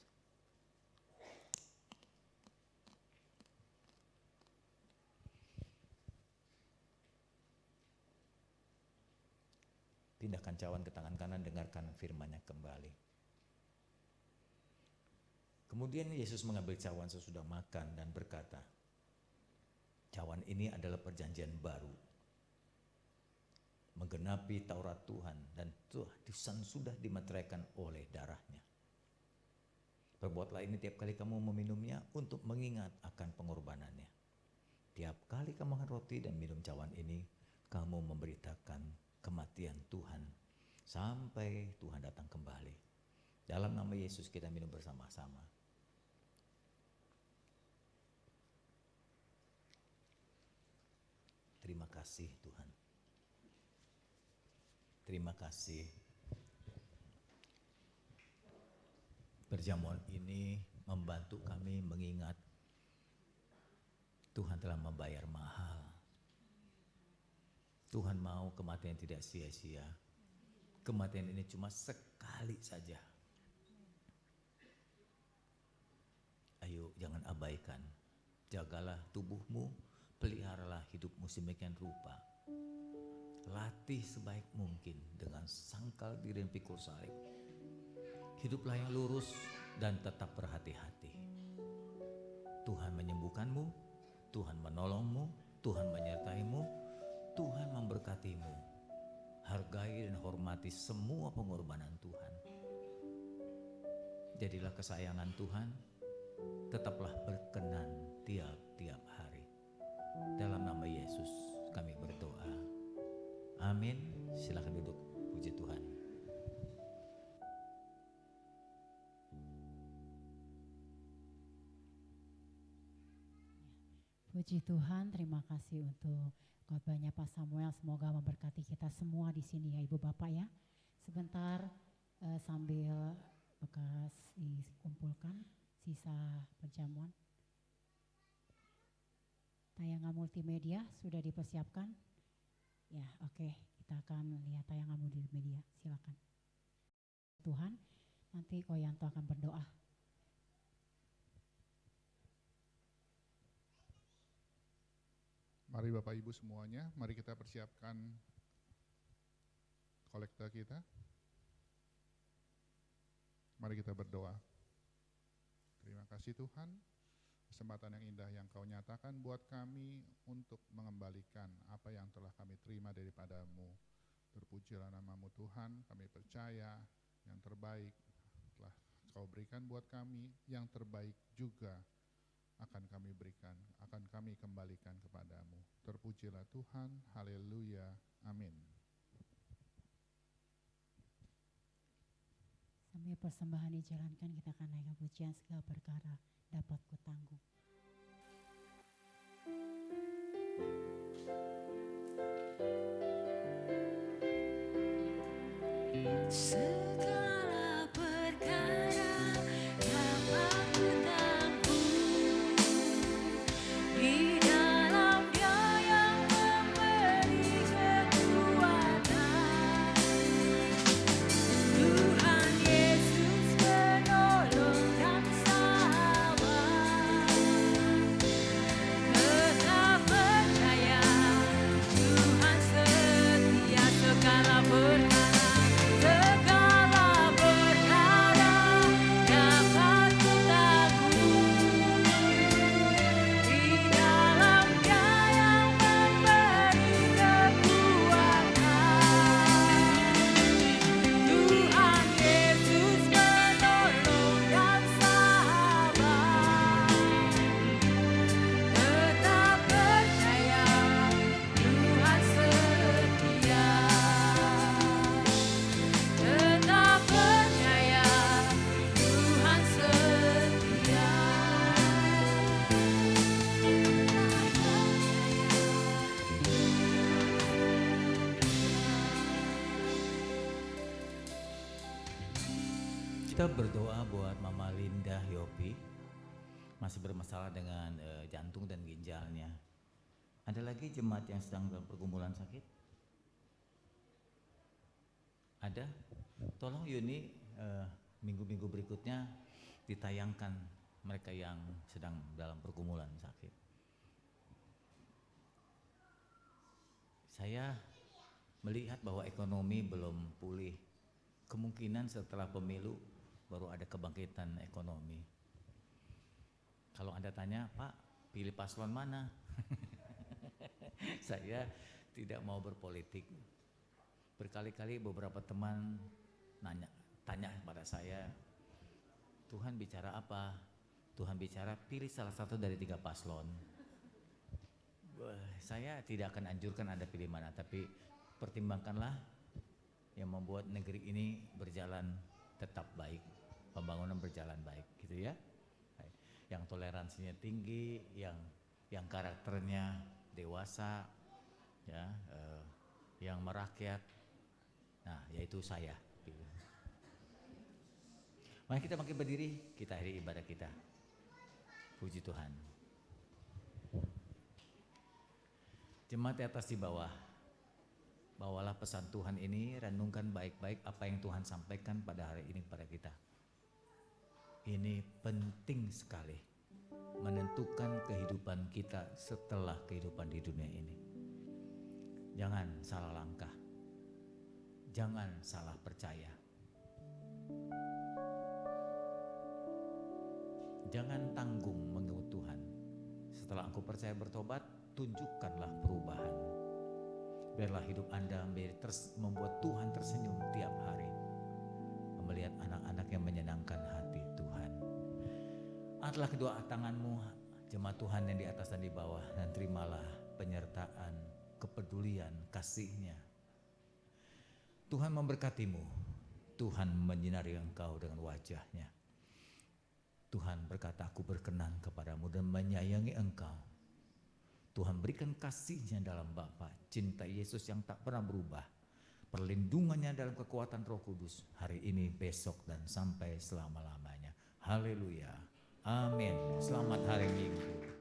Pindahkan cawan ke tangan kanan, dengarkan firman-Nya kembali. Kemudian Yesus mengambil cawan sesudah makan dan berkata, cawan ini adalah perjanjian baru, menggenapi Taurat Tuhan, dan Tuhan sudah dimeteraikan oleh darahnya. Perbuatlah ini tiap kali kamu meminumnya untuk mengingat akan pengorbanannya. Tiap kali kamu makan roti dan minum cawan ini, kamu memberitakan kematian Tuhan sampai Tuhan datang kembali. Dalam nama Yesus kita minum bersama-sama. Terima kasih Tuhan. Terima kasih. Perjamuan ini membantu kami mengingat Tuhan telah membayar mahal. Tuhan mau kematian tidak sia-sia. Kematian ini cuma sekali saja. Ayo jangan abaikan. Jagalah tubuhmu, peliharalah hidupmu sedemikian rupa. Latih sebaik mungkin dengan sangkal diri dan pikul salib. Hiduplah yang lurus dan tetap berhati-hati. Tuhan menyembuhkanmu, Tuhan menolongmu, Tuhan menyertaimu, Tuhan memberkatimu. Hargai dan hormati semua pengorbanan Tuhan. Jadilah kesayangan Tuhan, tetaplah berkenan tiap-tiap hari. Dalam nama Yesus kami berdoa. Amin. Silakan duduk. Puji Tuhan. Puji Tuhan, terima kasih untuk khotbahnya Pak Samuel. Semoga memberkati kita semua di sini ya Ibu Bapak ya. Sebentar sambil bekas dikumpulkan sisa perjamuan. Tayangan multimedia sudah dipersiapkan? Ya, oke. Kita akan lihat tayangan multimedia. Silakan. Tuhan, nanti Koyanto akan berdoa. Mari Bapak Ibu semuanya, mari kita persiapkan kolekta kita. Mari kita berdoa. Terima kasih Tuhan, kesempatan yang indah yang Kau nyatakan buat kami untuk mengembalikan apa yang telah kami terima daripada-Mu. Terpujilah nama-Mu Tuhan, kami percaya yang terbaik telah Kau berikan buat kami, yang terbaik juga akan kami berikan, akan kami kembalikan kepadamu. Terpuji Terpujilah Tuhan, haleluya, amin. Sambil persembahan dijalankan, kita akan naikkan pujian segala perkara dapat kutanggung. Segala perkara dapat kutanggung di dalam Dia yang memberi kekuatan. Tuhan Yesus penolong dan sahabat. Tetap percaya Tuhan setia segala perkara. Segala perkara dapat kutanggung di dalam Dia yang memberi kekuatan. Tuhan Yesus penolong dan sahabat. Tetap percaya Tuhan setia. Tetap percaya Tuhan setia. Kita berdoa buat Mama Linda Yopi, masih bermasalah dengan jantung dan ginjalnya. Ada lagi jemaat yang sedang dalam pergumulan sakit? Ada? Tolong Yuni minggu-minggu berikutnya ditayangkan mereka yang sedang dalam pergumulan sakit. Saya melihat bahwa ekonomi belum pulih. Kemungkinan setelah pemilu baru ada kebangkitan ekonomi. Kalau Anda tanya, Pak, pilih paslon mana? Saya tidak mau berpolitik. Berkali-kali beberapa teman tanya kepada saya, Tuhan bicara apa? Tuhan bicara pilih salah satu dari 3 paslon. Saya tidak akan anjurkan Anda pilih mana, tapi pertimbangkanlah yang membuat negeri ini berjalan tetap baik, pembangunan berjalan baik, gitu ya. Yang toleransinya tinggi, yang karakternya dewasa, ya, yang merakyat. Nah, yaitu saya. Mari kita makin berdiri, kita akhiri ibadah kita. Puji Tuhan. Jemaat di atas di bawah, bawalah pesan Tuhan ini, renungkan baik-baik apa yang Tuhan sampaikan pada hari ini kepada kita. Ini penting sekali, menentukan kehidupan kita setelah kehidupan di dunia ini. Jangan salah langkah, jangan salah percaya. Jangan tanggung mengikut Tuhan. Setelah engkau percaya bertobat, tunjukkanlah perubahan. Biarlah hidup Anda membuat Tuhan tersenyum tiap hari. Melihat anak-anak yang menyenangkan hati Tuhan. Angkatlah kedua tanganmu, jemaat Tuhan yang di atas dan di bawah, dan terimalah penyertaan, kepedulian, kasih-Nya. Tuhan memberkatimu. Tuhan menyinari engkau dengan wajah-Nya. Tuhan berkata, aku berkenan kepadamu dan menyayangi engkau. Tuhan berikan kasih-Nya dalam Bapa, cinta Yesus yang tak pernah berubah, perlindungannya dalam kekuatan Roh Kudus, hari ini, besok, dan sampai selama-lamanya. Haleluya. Amin. Selamat hari Minggu.